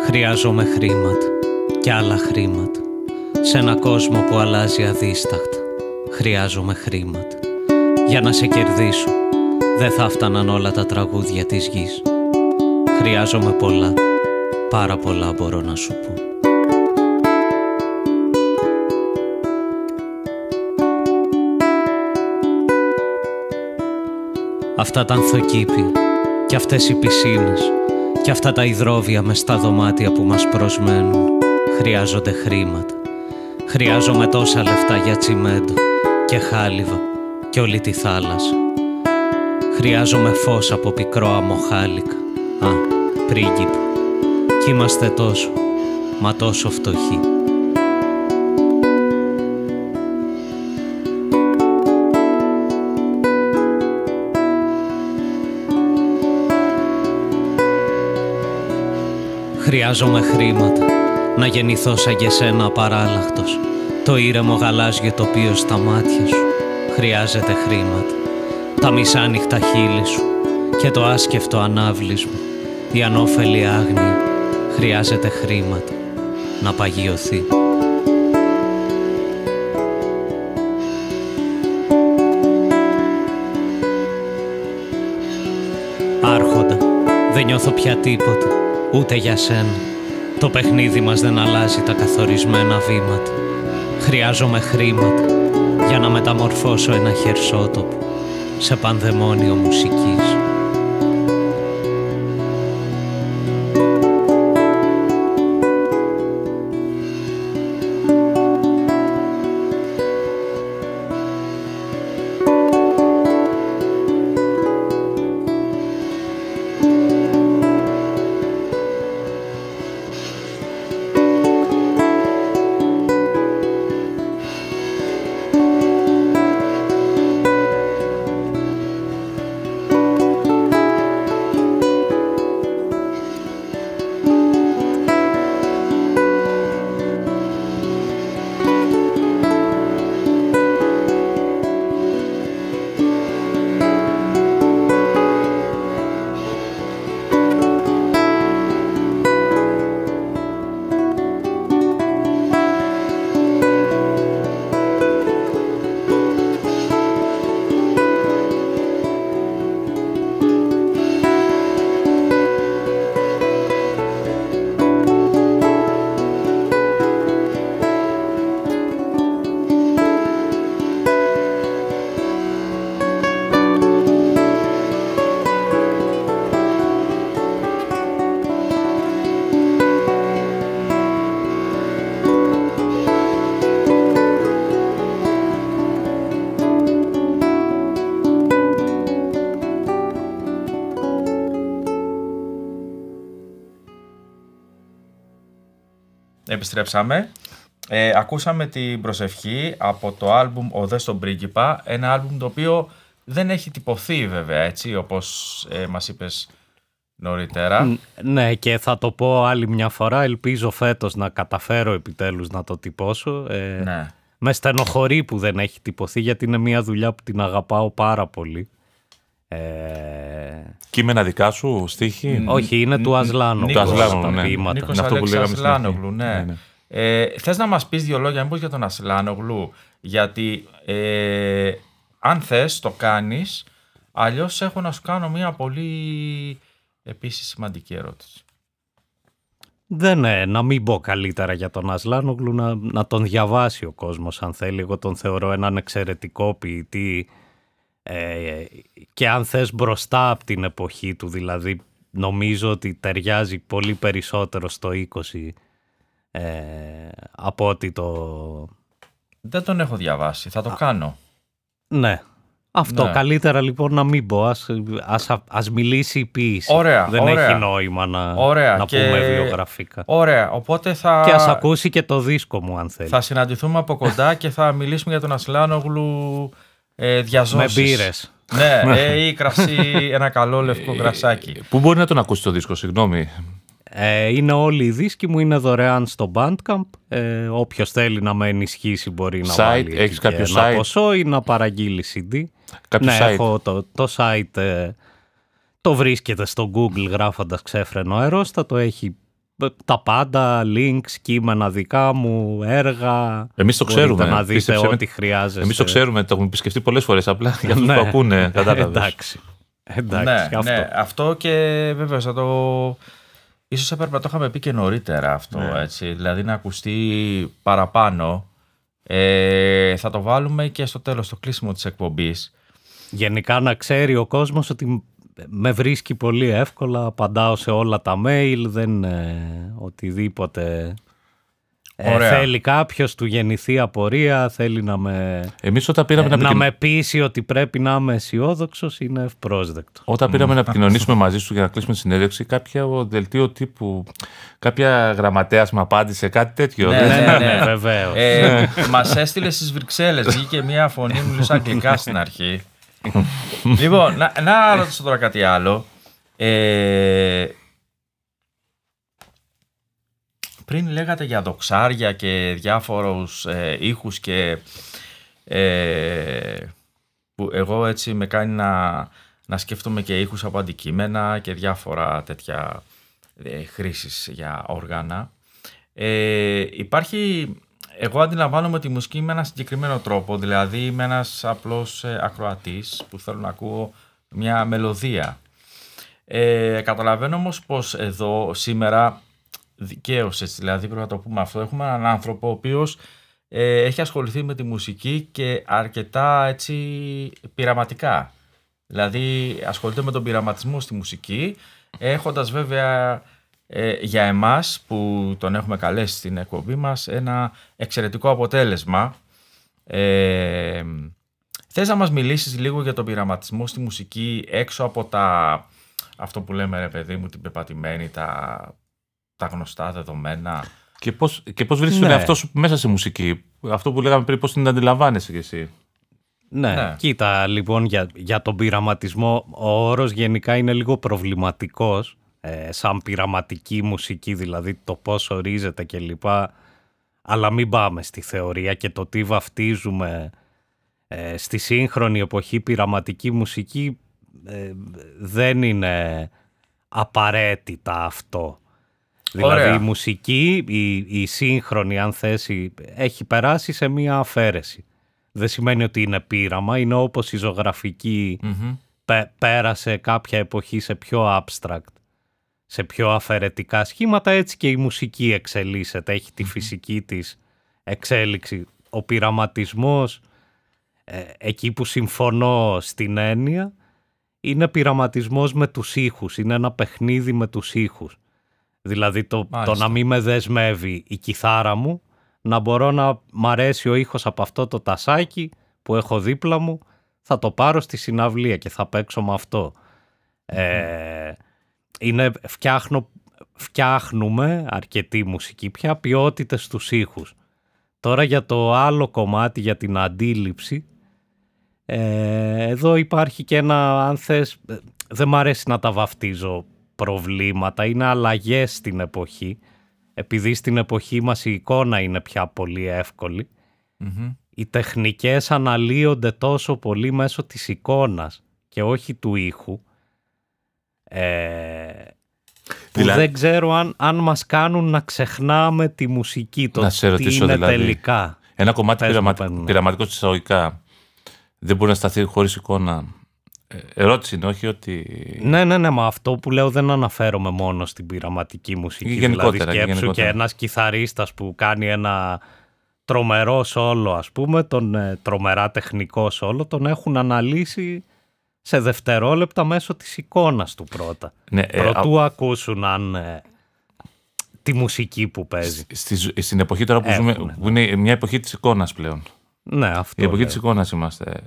Χρειάζομαι χρήματα και άλλα χρήματα. Σε ένα κόσμο που αλλάζει αδίσταχτα. Χρειάζομαι χρήματα. Για να σε κερδίσω δεν θα φτάναν όλα τα τραγούδια της γης. Χρειάζομαι πολλά, πάρα πολλά μπορώ να σου πω. Αυτά τα ανθοκήπια και αυτές οι πισίνες και αυτά τα υδρόβια μες στα δωμάτια που μας προσμένουν χρειάζονται χρήματα. Χρειάζομαι τόσα λεφτά για τσιμέντο και χάλιβα και όλη τη θάλασσα. Χρειάζομαι φως από πικρό αμμοχάλικα. Πρίγκιπα, κι είμαστε τόσο, μα τόσο φτωχοί. Χρειάζομαι χρήματα, να γεννηθώ σαν και σένα απαράλλαχτος. Το ήρεμο γαλάζιο τοπίο στα μάτια σου χρειάζεται χρήματα. Τα μισάνυχτα χείλη σου και το άσκευτο ανάβλης μου, η ανώφελη άγνοια χρειάζεται χρήματα να παγιωθεί. Άρχοντα, δεν νιώθω πια τίποτα, ούτε για σένα. Το παιχνίδι μας δεν αλλάζει τα καθορισμένα βήματα. Χρειάζομαι χρήματα για να μεταμορφώσω ένα χερσότοπο σε πανδαιμόνιο μουσικής. Επιστρέψαμε. Ακούσαμε την προσευχή από το άλμπουμ «Οδές στον πρίγκιπα», ένα άλμπουμ το οποίο δεν έχει τυπωθεί βέβαια, έτσι, όπως μας είπες νωρίτερα. Ναι, και θα το πω άλλη μια φορά, ελπίζω φέτος να καταφέρω επιτέλους να το τυπώσω. Ναι. Με στενοχωρεί που δεν έχει τυπωθεί, γιατί είναι μια δουλειά που την αγαπάω πάρα πολύ. Κείμενα δικά σου, στίχη? Όχι, είναι του Ασλάνογλου. Νίκος Αλέξη Ασλάνογλου, ναι. Θες να μας πεις δύο λόγια μήπως για τον Ασλάνογλου? Γιατί αν θες το κάνεις, αλλιώς έχω να σου κάνω μια πολύ επίσης σημαντική ερώτηση. Να μην πω καλύτερα για τον Ασλάνογλου, να τον διαβάσει ο κόσμος αν θέλει. Εγώ τον θεωρώ έναν εξαιρετικό ποιητή, και αν θες μπροστά από την εποχή του, δηλαδή νομίζω ότι ταιριάζει πολύ περισσότερο στο 20 από ότι το... Δεν τον έχω διαβάσει, θα το κάνω. Ναι. Αυτό, ναι. Καλύτερα λοιπόν να μην πω, ας μιλήσει η ποίηση. Ωραία, δεν έχει νόημα να πούμε βιογραφικά. Ωραία, οπότε θα... Και ας ακούσει και το δίσκο μου αν θέλει. Θα συναντηθούμε από κοντά και θα μιλήσουμε για τον Ασλάνογλου διαζώσεις. Με μπύρες. Ναι, ή κρασί, ένα καλό λευκό κρασάκι. Πού μπορεί να τον ακούσει το δίσκο, συγγνώμη? Είναι όλοι οι δίσκοι μου, είναι δωρεάν στο Bandcamp. Όποιος θέλει να με ενισχύσει μπορεί να βάλει έχεις κάποιο ένα site? ποσό ή να παραγγείλει CD. Κάποιο site? Έχω το site, το βρίσκεται στο Google γράφοντας Ξέφρενο Αερόστατο. Έχει τα πάντα, links, κείμενα δικά μου, έργα. Εμείς το ξέρουμε. Μπορείτε να δείτε ό,τι χρειάζεστε. Εμείς το ξέρουμε, το έχουμε επισκεφτεί πολλές φορές, απλά για αυτούς που ακούνε, κατάλαβες. Εντάξει, αυτό και βέβαια θα το... Ίσως έπρεπε να το είχαμε πει και νωρίτερα αυτό, έτσι, δηλαδή να ακουστεί παραπάνω. Θα το βάλουμε και στο τέλος, στο κλείσιμο της εκπομπής. Γενικά να ξέρει ο κόσμος ότι με βρίσκει πολύ εύκολα, απαντάω σε όλα τα mail, δεν οτιδήποτε θέλει κάποιος, του γεννηθεί απορία, θέλει να με, εμείς όταν πήραμε να με πείσει ότι πρέπει να είμαι αισιόδοξος, είναι ευπρόσδεκτο. Όταν πήραμε να επικοινωνήσουμε μαζί σου για να κλείσουμε τη συνέντευξη, κάποιο δελτίο τύπου, κάποια γραμματέας μου απάντησε, κάτι τέτοιο. Ναι, βεβαίως. Μας έστειλε στις Βρυξέλλες, βγήκε μια φωνή, μιλούσε αγγλικά στην αρχή. Λοιπόν, να ρωτήσω τώρα κάτι άλλο. πριν λέγατε για δοξάρια και διάφορους ήχους και που εγώ έτσι με κάνει να σκέφτομαι και ήχους από αντικείμενα και διάφορα τέτοια χρήσεις για όργανα. Εγώ αντιλαμβάνομαι τη μουσική με ένα συγκεκριμένο τρόπο, δηλαδή είμαι ένας απλός ακροατής που θέλω να ακούω μια μελωδία. Καταλαβαίνω όμως πως εδώ σήμερα δικαίως, δηλαδή πρέπει να το πούμε αυτό, έχουμε έναν άνθρωπο ο οποίος έχει ασχοληθεί με τη μουσική και αρκετά έτσι πειραματικά. Δηλαδή ασχολείται με τον πειραματισμό στη μουσική, έχοντας βέβαια για εμάς που τον έχουμε καλέσει στην εκπομπή μας ένα εξαιρετικό αποτέλεσμα. Θες να μας μιλήσεις λίγο για τον πειραματισμό στη μουσική έξω από αυτό που λέμε ρε παιδί μου, την πεπατημένη, τα γνωστά δεδομένα? Και πώς βρίσκεις τον εαυτό σου μέσα σε μουσική, αυτό που λέγαμε πριν, πώς την αντιλαμβάνεσαι κι εσύ? Ναι, κοίτα λοιπόν για τον πειραματισμό ο όρος γενικά είναι λίγο προβληματικός σαν πειραματική μουσική, δηλαδή το πώς ορίζεται και λοιπά, αλλά μην πάμε στη θεωρία και το τι βαφτίζουμε στη σύγχρονη εποχή πειραματική μουσική δεν είναι απαραίτητα αυτό. Ωραία. Δηλαδή η μουσική, η σύγχρονη αν θέσει, έχει περάσει σε μία αφαίρεση. Δεν σημαίνει ότι είναι πείραμα, είναι όπως η ζωγραφική πέρασε κάποια εποχή σε πιο abstract, σε πιο αφαιρετικά σχήματα, έτσι και η μουσική εξελίσσεται, έχει τη φυσική της εξέλιξη. Ο πειραματισμός, εκεί που συμφωνώ στην έννοια, είναι πειραματισμός με τους ήχους, είναι ένα παιχνίδι με τους ήχους. Δηλαδή το να μην με δεσμεύει η κιθάρα μου, να μπορώ να μ' αρέσει ο ήχος από αυτό το τασάκι που έχω δίπλα μου, θα το πάρω στη συναυλία και θα παίξω με αυτό. Φτιάχνουμε αρκετή μουσική πια, ποιότητες στους ήχους. Τώρα για το άλλο κομμάτι, για την αντίληψη, εδώ υπάρχει και ένα, αν θες, δεν μ' αρέσει να τα βαφτίζω προβλήματα, είναι αλλαγές στην εποχή. Επειδή στην εποχή μας η εικόνα είναι πια πολύ εύκολη, οι τεχνικές αναλύονται τόσο πολύ μέσω της εικόνας και όχι του ήχου, που δεν ξέρω αν μας κάνουν να ξεχνάμε τη μουσική, το τι είναι δηλαδή, τελικά. Ένα κομμάτι πειραματικό της εισαγωγικά δεν μπορεί να σταθεί χωρίς εικόνα. Ερώτηση είναι, όχι ότι... Ναι, μα αυτό που λέω δεν αναφέρομαι μόνο στην πειραματική μουσική. Γενικότερα, δηλαδή σκέψου και ένας κιθαρίστας που κάνει ένα τρομερό σόλο, ας πούμε, τον τρομερά τεχνικό σόλο, τον έχουν αναλύσει σε δευτερόλεπτα μέσω της εικόνας του πρώτα. Ναι, προτού ακούσουν τη μουσική που παίζει. Στην εποχή τώρα που ζούμε, που είναι μια εποχή της εικόνας πλέον. Ναι, αυτό. Η εποχή της εικόνας είμαστε.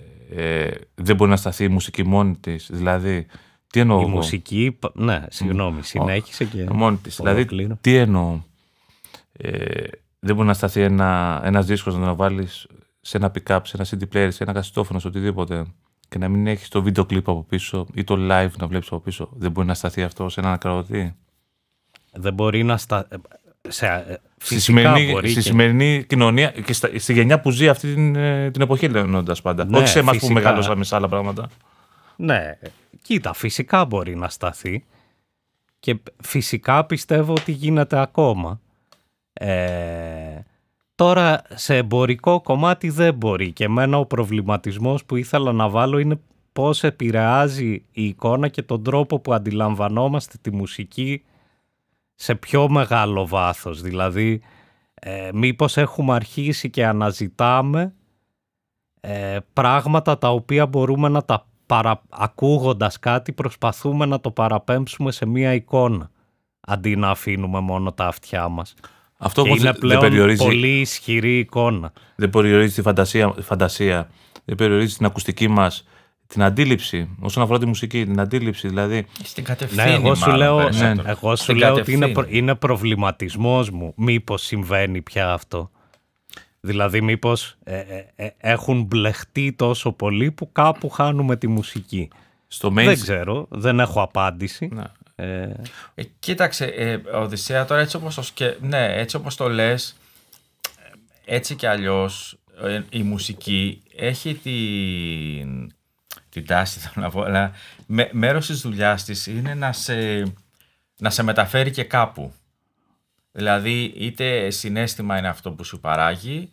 Δεν μπορεί να σταθεί η μουσική μόνη της. Δηλαδή, τι εννοώ? Η μουσική, ναι, συγγνώμη, συνέχισε και μόνη της. Δηλαδή, τι εννοώ? Δεν μπορεί να σταθεί ένας δίσκος να τον βάλεις σε ένα pick-up, σε ένα CD player, σε ένα κασιτόφωνο, σε οτιδήποτε, και να μην έχεις το βίντεο κλιπ από πίσω ή το live να βλέπεις από πίσω. Δεν μπορεί να σταθεί αυτό σε έναν ακροατή? Δεν μπορεί να σταθεί. Στη σημερινή κοινωνία και στη γενιά που ζει αυτή την εποχή, λέοντας πάντα. Ναι, όχι σε εμάς που μεγαλώσαμε σε άλλα πράγματα. Ναι, κοίτα, φυσικά μπορεί να σταθεί και φυσικά πιστεύω ότι γίνεται ακόμα. Τώρα σε εμπορικό κομμάτι δεν μπορεί, και εμένα ο προβληματισμός που ήθελα να βάλω είναι πώς επηρεάζει η εικόνα και τον τρόπο που αντιλαμβανόμαστε τη μουσική σε πιο μεγάλο βάθος. Δηλαδή μήπως έχουμε αρχίσει και αναζητάμε πράγματα τα οποία μπορούμε να τα ακούγοντας κάτι προσπαθούμε να το παραπέμψουμε σε μία εικόνα, αντί να αφήνουμε μόνο τα αυτιά μας. Αυτό και είναι πλέον πολύ ισχυρή εικόνα. Δεν περιορίζει τη φαντασία, δεν περιορίζει την ακουστική μας, την αντίληψη όσον αφορά τη μουσική, την αντίληψη δηλαδή. Στην κατευθύνη, εγώ σου λέω ότι είναι προβληματισμός μου μήπως συμβαίνει πια αυτό. Δηλαδή μήπως έχουν μπλεχτεί τόσο πολύ που κάπου χάνουμε τη μουσική. Δεν ξέρω, δεν έχω απάντηση. Κοίταξε, Οδυσσέα, τώρα έτσι όπως το λες, έτσι κι αλλιώς η μουσική έχει την τάση, θέλω να πω, αλλά μέρος της δουλειάς της είναι να σε μεταφέρει και κάπου. Δηλαδή, είτε συναίσθημα είναι αυτό που σου παράγει,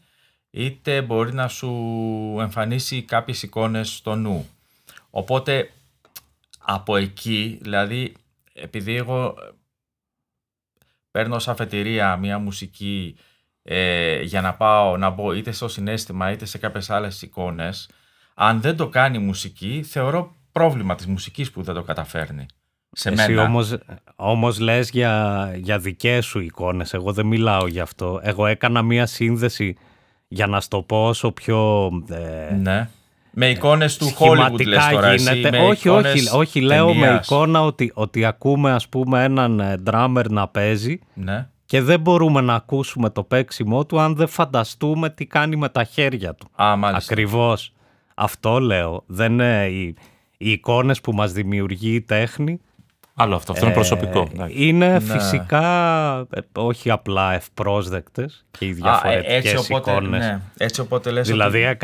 είτε μπορεί να σου εμφανίσει κάποιες εικόνες στο νου. Οπότε, από εκεί, δηλαδή, επειδή εγώ παίρνω ως αφετηρία μια μουσική για να πάω να μπω είτε στο συναίσθημα είτε σε κάποιες άλλες εικόνες, αν δεν το κάνει η μουσική, θεωρώ πρόβλημα της μουσικής που δεν το καταφέρνει. Σε εσύ μένα. όμως λες για δικές σου εικόνες, εγώ δεν μιλάω γι' αυτό. Εγώ έκανα μια σύνδεση για να στο πω όσο πιο... Ναι. Με εικόνες του Hollywood λες τώρα εσύ, όχι, λέω με εικόνα ότι ακούμε ας πούμε έναν drummer να παίζει, ναι, και δεν μπορούμε να ακούσουμε το παίξιμό του αν δεν φανταστούμε τι κάνει με τα χέρια του. Ακριβώς. Αυτό λέω. Δεν είναι οι εικόνες που μας δημιουργεί η τέχνη. Άλλο αυτό είναι προσωπικό. Είναι φυσικά όχι απλά ευπρόσδεκτες και οι διαφορετικές εικόνες. Ναι. Έτσι οπότε λες δηλαδή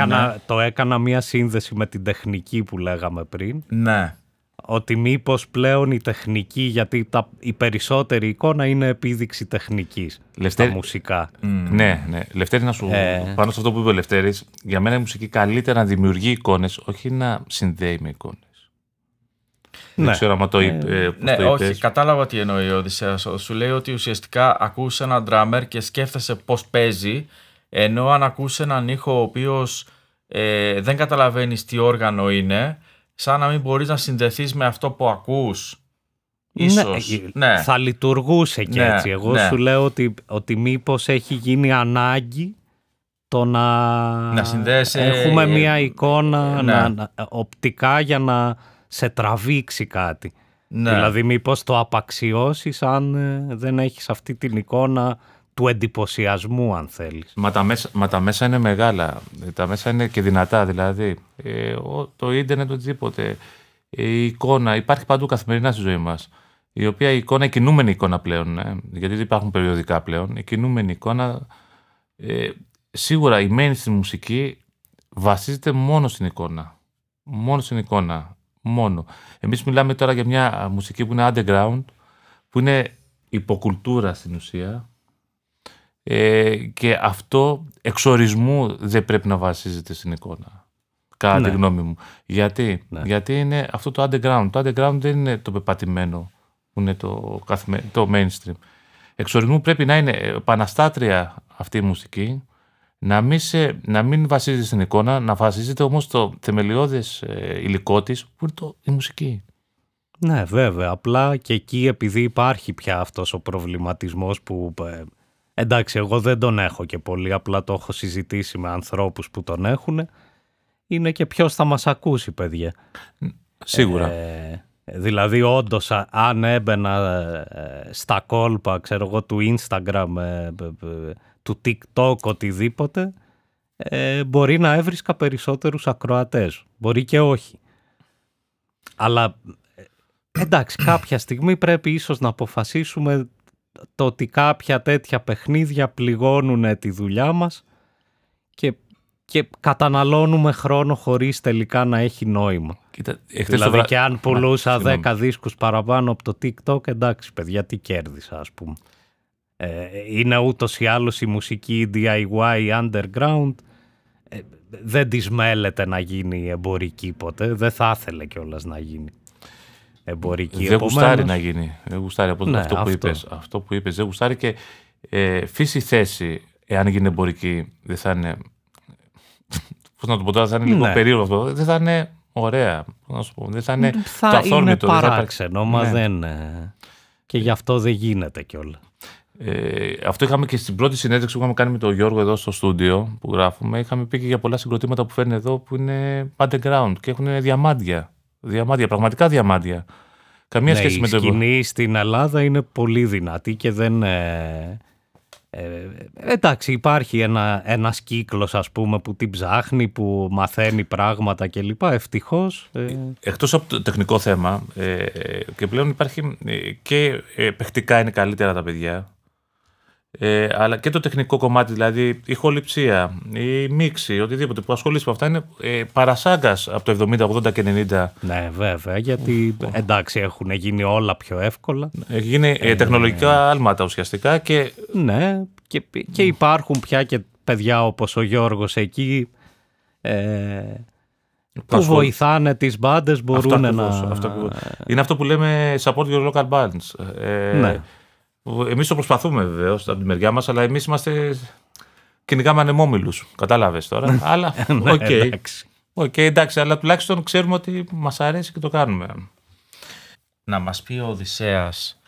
το έκανα μια σύνδεση με την τεχνική που λέγαμε πριν. Ναι. Ότι μήπως πλέον η τεχνική, γιατί η περισσότερη εικόνα είναι επίδειξη τεχνικής, τα μουσικά. Ναι. Λευτέρη, να σου πάνω σε αυτό που είπε ο Λευτέρης, για μένα η μουσική καλύτερα να δημιουργεί εικόνες, όχι να συνδέει με εικόνες. Ναι. Δεν ξέρω αν το είπε. Όχι, κατάλαβα τι εννοεί ο Οδυσσέας. Σου λέει ότι ουσιαστικά ακούς έναν drummer και σκέφτεσαι πώς παίζει, ενώ αν ακούς έναν ήχο ο οποίος δεν καταλαβαίνεις τι όργανο είναι, σαν να μην μπορείς να συνδεθείς με αυτό που ακούς. Ίσως. Ναι. Θα λειτουργούσε και έτσι. Εγώ σου λέω ότι μήπως έχει γίνει ανάγκη το να συνδέσει, έχουμε μια εικόνα οπτικά για να σε τραβήξει κάτι. Ναι. Δηλαδή μήπως το απαξιώσεις αν δεν έχεις αυτή την εικόνα του εντυπωσιασμού, αν θέλεις. Μα τα μέσα είναι μεγάλα. Τα μέσα είναι και δυνατά. Δηλαδή το ίντερνετ, οτιδήποτε. Η εικόνα υπάρχει παντού καθημερινά στη ζωή μας. Η οποία η εικόνα, η κινούμενη εικόνα πλέον, γιατί δεν υπάρχουν περιοδικά πλέον, η κινούμενη εικόνα, σίγουρα η mainstream μουσική βασίζεται μόνο στην εικόνα. Μόνο στην εικόνα. Μόνο. Εμείς μιλάμε τώρα για μια μουσική που είναι underground, που είναι υποκουλτούρα στην ουσία, και αυτό εξορισμού δεν πρέπει να βασίζεται στην εικόνα, κατά τη γνώμη μου. Γιατί? Γιατί είναι αυτό το underground. Το underground δεν είναι το πεπατημένο που είναι το mainstream. Εξορισμού πρέπει να είναι επαναστάτρια αυτή η μουσική, να μην βασίζεται στην εικόνα, να βασίζεται όμως το θεμελιώδες υλικό της, που είναι η μουσική. Ναι, βέβαια. Απλά και εκεί, επειδή υπάρχει πια αυτός ο προβληματισμός που... εντάξει, εγώ δεν τον έχω και πολύ, απλά το έχω συζητήσει με ανθρώπους που τον έχουν, είναι και ποιος θα μας ακούσει, παιδιά. Σίγουρα. Δηλαδή, όντως, αν έμπαινα στα κόλπα, ξέρω εγώ, του Instagram, του TikTok, οτιδήποτε, μπορεί να έβρισκα περισσότερους ακροατές. Μπορεί και όχι. Αλλά, εντάξει, κάποια στιγμή πρέπει ίσως να αποφασίσουμε το ότι κάποια τέτοια παιχνίδια πληγώνουν τη δουλειά μας και καταναλώνουμε χρόνο χωρίς τελικά να έχει νόημα. Κοίτα, δηλαδή και αν πουλούσα 10 δίσκους παραπάνω από το TikTok, εντάξει παιδιά, τι κέρδισα, ας πούμε. Είναι ούτως ή άλλως η μουσική DIY underground, δεν της μέλεται να γίνει εμπορική ποτέ, δεν θα ήθελε κιόλας να γίνει εμπορική. Δεν γουστάρει να γίνει. Δεν γουστάρει από αυτό που είπες. Αυτό που είπες δεν γουστάρει, και φύση θέση, εάν γίνει εμπορική, δεν θα είναι... Πώς να το πω τώρα, θα είναι λίγο περίεργο αυτό. Δεν θα είναι ωραία. Να σου πω. Δεν θα είναι το αυθόρμητο. Είναι παράξενο, μα δεν... Και γι' αυτό δεν γίνεται κιόλα. Αυτό είχαμε και στην πρώτη συνέντευξη που είχαμε κάνει με τον Γιώργο εδώ στο στούντιο που γράφουμε. Είχαμε πει και για πολλά συγκροτήματα που φέρνει εδώ που είναι underground και έχουν διαμάντια. Διαμάντια, πραγματικά διαμάντια. Καμία σχέση με το... Η σκηνή στην Ελλάδα είναι πολύ δυνατή και δεν... Εντάξει, υπάρχει ένας κύκλος, ας πούμε, που την ψάχνει, που μαθαίνει πράγματα κλπ. Ευτυχώς. Εκτός από το τεχνικό θέμα, και πλέον υπάρχει και παιχτικά είναι καλύτερα τα παιδιά, αλλά και το τεχνικό κομμάτι, δηλαδή η ηχοληψία, η μίξη, οτιδήποτε που ασχολείσαι με αυτά είναι παρασάγκας από το 70, 80 και 90. Ναι, βέβαια, γιατί εντάξει έχουν γίνει όλα πιο εύκολα. Έχει γίνει τεχνολογικά άλματα ουσιαστικά και... Ναι, και υπάρχουν πια και παιδιά όπως ο Γιώργος εκεί που βοηθάνε τις μπάντες, μπορούν είναι αυτό που λέμε support your local bands. Ναι. Εμείς το προσπαθούμε βεβαίως από τη μεριά μας, αλλά εμείς είμαστε κυνηγάμε ανεμόμυλους, κατάλαβες τώρα. Αλλά οκ, εντάξει, αλλά τουλάχιστον ξέρουμε ότι μας αρέσει και το κάνουμε. Να μας πει ο Οδυσσέας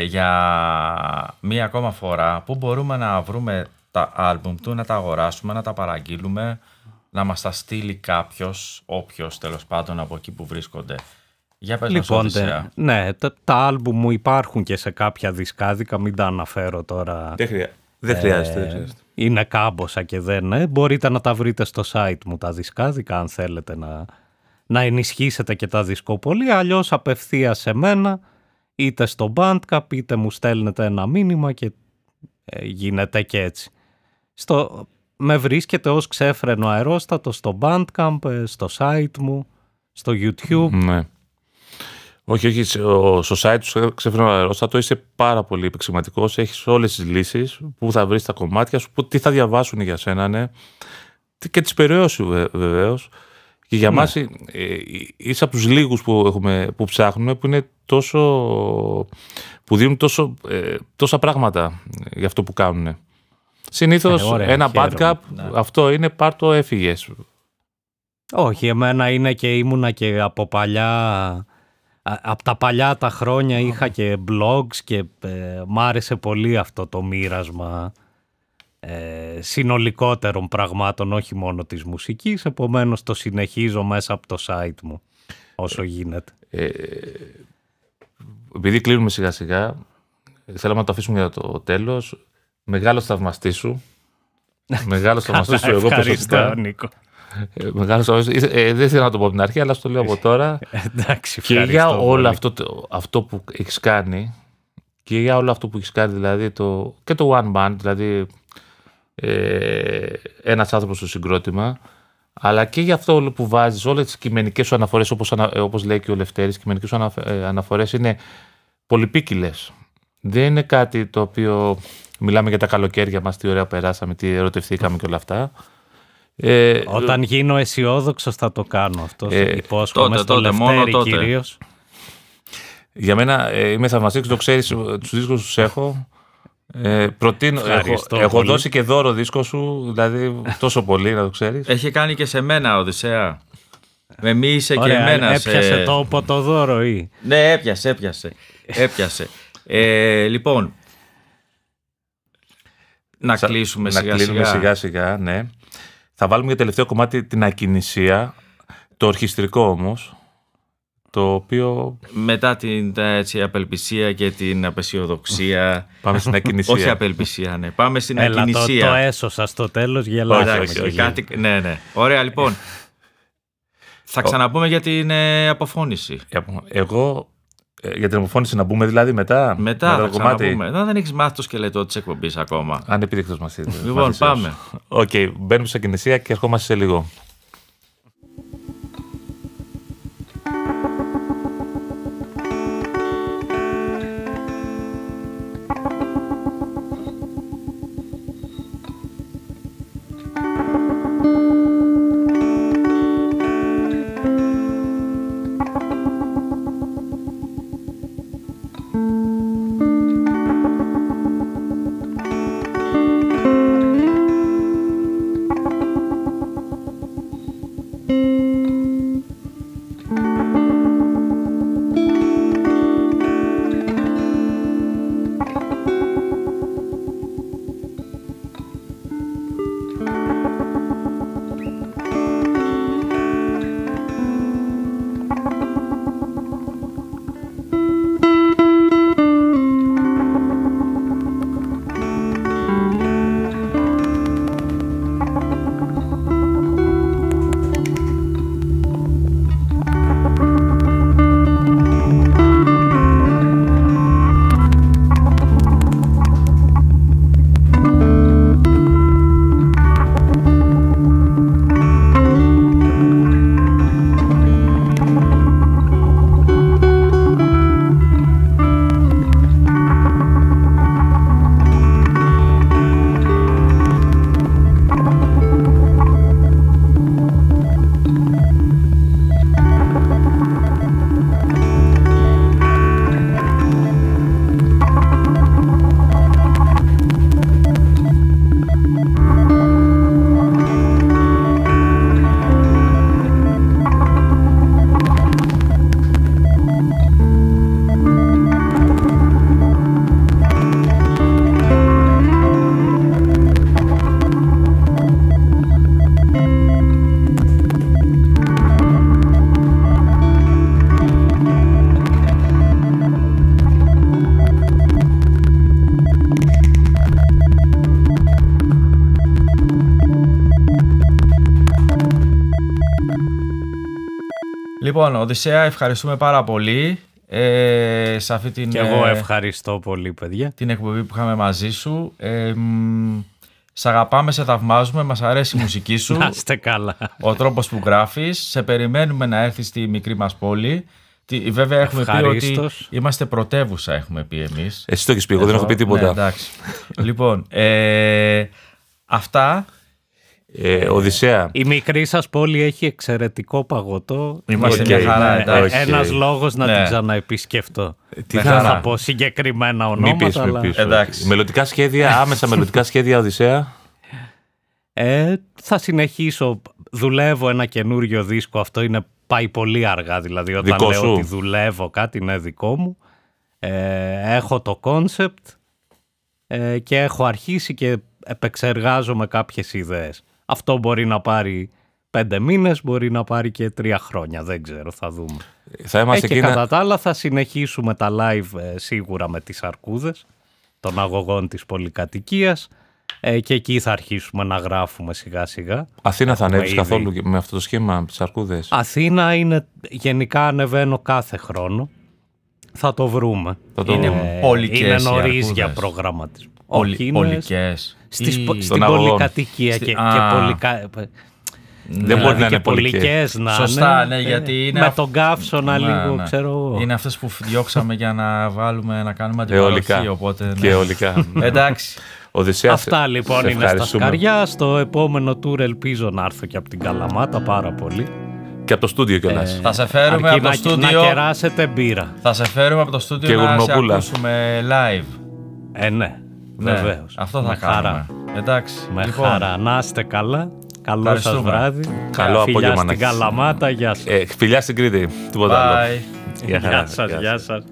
για μία ακόμα φορά πού μπορούμε να βρούμε τα άλμπουμ του, να τα αγοράσουμε, να τα παραγγείλουμε, να μας τα στείλει κάποιος, όποιος τέλος πάντων από εκεί που βρίσκονται. Για πες μας, Οδυσσέα. Ναι, τα άλμπουμ μου υπάρχουν και σε κάποια δισκάδικα, μην τα αναφέρω τώρα. Δεν χρειάζεται. Είναι κάμποσα και δεν. Μπορείτε να τα βρείτε στο site μου τα δισκάδικα, αν θέλετε να ενισχύσετε και τα δισκοπολία. Αλλιώς απευθείας σε μένα, είτε στο Bandcamp, είτε μου στέλνετε ένα μήνυμα και γίνεται και έτσι. Με βρίσκεται ως Ξέφρενο Αερόστατο στο Bandcamp, στο site μου, στο YouTube. Ναι. Όχι, στο site του Ξέφρενο Αερόστατο είσαι πάρα πολύ επεξηματικός. Έχεις όλες τις λύσεις, που θα βρεις τα κομμάτια σου, τι θα διαβάσουν για σένα, ναι. Και τις περιόδους σου βεβαίως. Και για μας είσαι από τους λίγους που ψάχνουμε, που είναι που δίνουν τόσα πράγματα για αυτό που κάνουν. Συνήθως ένα Bandcamp, αυτό είναι πάρ' έφυγες. Όχι, εμένα είναι και ήμουνα και από παλιά, από τα παλιά τα χρόνια είχα και blogs και μ' άρεσε πολύ αυτό το μοίρασμα συνολικότερων πραγμάτων, όχι μόνο της μουσικής, επομένως το συνεχίζω μέσα από το site μου όσο γίνεται. Επειδή κλείνουμε σιγά σιγά, θέλαμε να το αφήσουμε για το τέλος. Μεγάλος θαυμαστής σου. Μεγάλος θαυμαστής σου εγώ προσωπικά. Νίκο. Δεν ήθελα να το πω από την αρχή, αλλά στο λέω από τώρα. Εντάξει, και για όλο αυτό που έχεις κάνει, και για όλο αυτό που έχεις κάνει, δηλαδή και το One Band, δηλαδή ένας άνθρωπος στο συγκρότημα, αλλά και για αυτό που βάζεις, όλες τις κειμενικές σου αναφορές, όπως λέει και ο Λευτέρης, οι κειμενικές σου αναφορές είναι πολυπίκυλες. Δεν είναι κάτι το οποίο μιλάμε για τα καλοκαίρια μας, τι ωραία περάσαμε, τι ερωτευθήκαμε και όλα αυτά. Όταν γίνω αισιόδοξος θα το κάνω αυτό. Υπόσχομαι στο Λευτέρη κυρίως. Για μένα είμαι θαυμαστής, το ξέρεις, τους δίσκους τους έχω. Προτείνω, έχω δώσει και δώρο δίσκο σου, δηλαδή τόσο πολύ να το ξέρεις. Έχει κάνει και σε μένα, Οδυσσέα. Με μίλησε και εμένα. Έπιασε το δώρο ή? Ναι, έπιασε. Λοιπόν, να κλείσουμε σιγά σιγά, ναι. Θα βάλουμε για τελευταίο κομμάτι την ακινησία, το ορχιστρικό όμως, το οποίο... Μετά την απελπισία και την απεσιοδοξία... Πάμε στην ακινησία. Όχι απελπισία, ναι. Πάμε στην ακινησία. Το έσωσα στο τέλος, γελάσαμε. Ναι. Ωραία, λοιπόν. Θα ξαναπούμε για την αποφώνηση. Εγώ... Για την αποφώνηση να μπούμε δηλαδή μετά. Μετά θα ξαναπούμε. Δεν έχεις μάθει το σκελετό της εκπομπής ακόμα. Ανεπίδεικτος μας είδε. Λοιπόν, πάμε. Οκ, μπαίνουμε στην ακινησία και ερχόμαστε σε λίγο. Λοιπόν, Οδυσσέα, ευχαριστούμε πάρα πολύ. Σε αυτή την, και εγώ ευχαριστώ πολύ, παιδιά. Την εκπομπή που είχαμε μαζί σου. Σ' αγαπάμε, σε θαυμάζουμε, μας αρέσει η μουσική σου. Να είστε καλά. Ο τρόπος που γράφεις. Σε περιμένουμε να έρθεις στη μικρή μας πόλη. Βέβαια έχουμε πει ότι είμαστε πρωτεύουσα, έχουμε πει εμείς. Εσύ το έχεις πει, εγώ δεν έχω πει τίποτα. Ναι, εντάξει. Λοιπόν, αυτά. Οδυσσέα. Η μικρή σας πόλη έχει εξαιρετικό παγωτό. Είμαστε μια χαρά. Ένας λόγος να την ξαναεπισκεφτώ. Τι θα πω συγκεκριμένα ονόματα. Μελλοντικά σχέδια, άμεσα μελλοντικά σχέδια, Οδυσσέα. Θα συνεχίσω. Δουλεύω ένα καινούριο δίσκο. Αυτό πάει πολύ αργά. Δηλαδή όταν δικό λέω σου. ότι δουλεύω κάτι είναι δικό μου. Έχω το κόνσεπτ και έχω αρχίσει και επεξεργάζομαι κάποιες ιδέες. Αυτό μπορεί να πάρει 5 μήνες, μπορεί να πάρει και 3 χρόνια, δεν ξέρω, θα δούμε. Θα είμαστε και κατά τα άλλα θα συνεχίσουμε τα live σίγουρα με τις αρκούδες των αγωγών της πολυκατοικίας και εκεί θα αρχίσουμε να γράφουμε σιγά σιγά. Αθήνα θα ανέβεις καθόλου με αυτό το σχήμα, τις αρκούδες? Αθήνα γενικά ανεβαίνω κάθε χρόνο. Θα το βρούμε. Είναι νωρίς για προγραμματισμό. Πολικές. Στην πολυκατοικία και δεν μπορεί να είναι πολικές να είναι. Σωστά, ναι, γιατί είναι με τον καύσωνα λίγο, ξέρω εγώ. Είναι αυτές που διώξαμε για να κάνουμε αντιπαροχή, οπότε... Και αιωλικά. Εντάξει. Αυτά λοιπόν είναι στα σκαριά. Στο επόμενο tour ελπίζω να έρθω και από την Καλαμάτα πάρα πολύ. Και από το στούντιο κιόλας. Θα σε φέρουμε από το στούντιο. Να κεράσετε μπύρα. Θα σε φέρουμε από το στούντιο να σε ακούσουμε live. Ναι, βεβαίως. Αυτό θα κάνουμε. Εντάξει. Με χαρά. Να είστε καλά. Καλό σας βράδυ. Καλό απόγευμα. Φιλιά στην Καλαμάτα. Γεια σας. Φιλιά στην Κρήτη. Τίποτα άλλο. Γεια σας.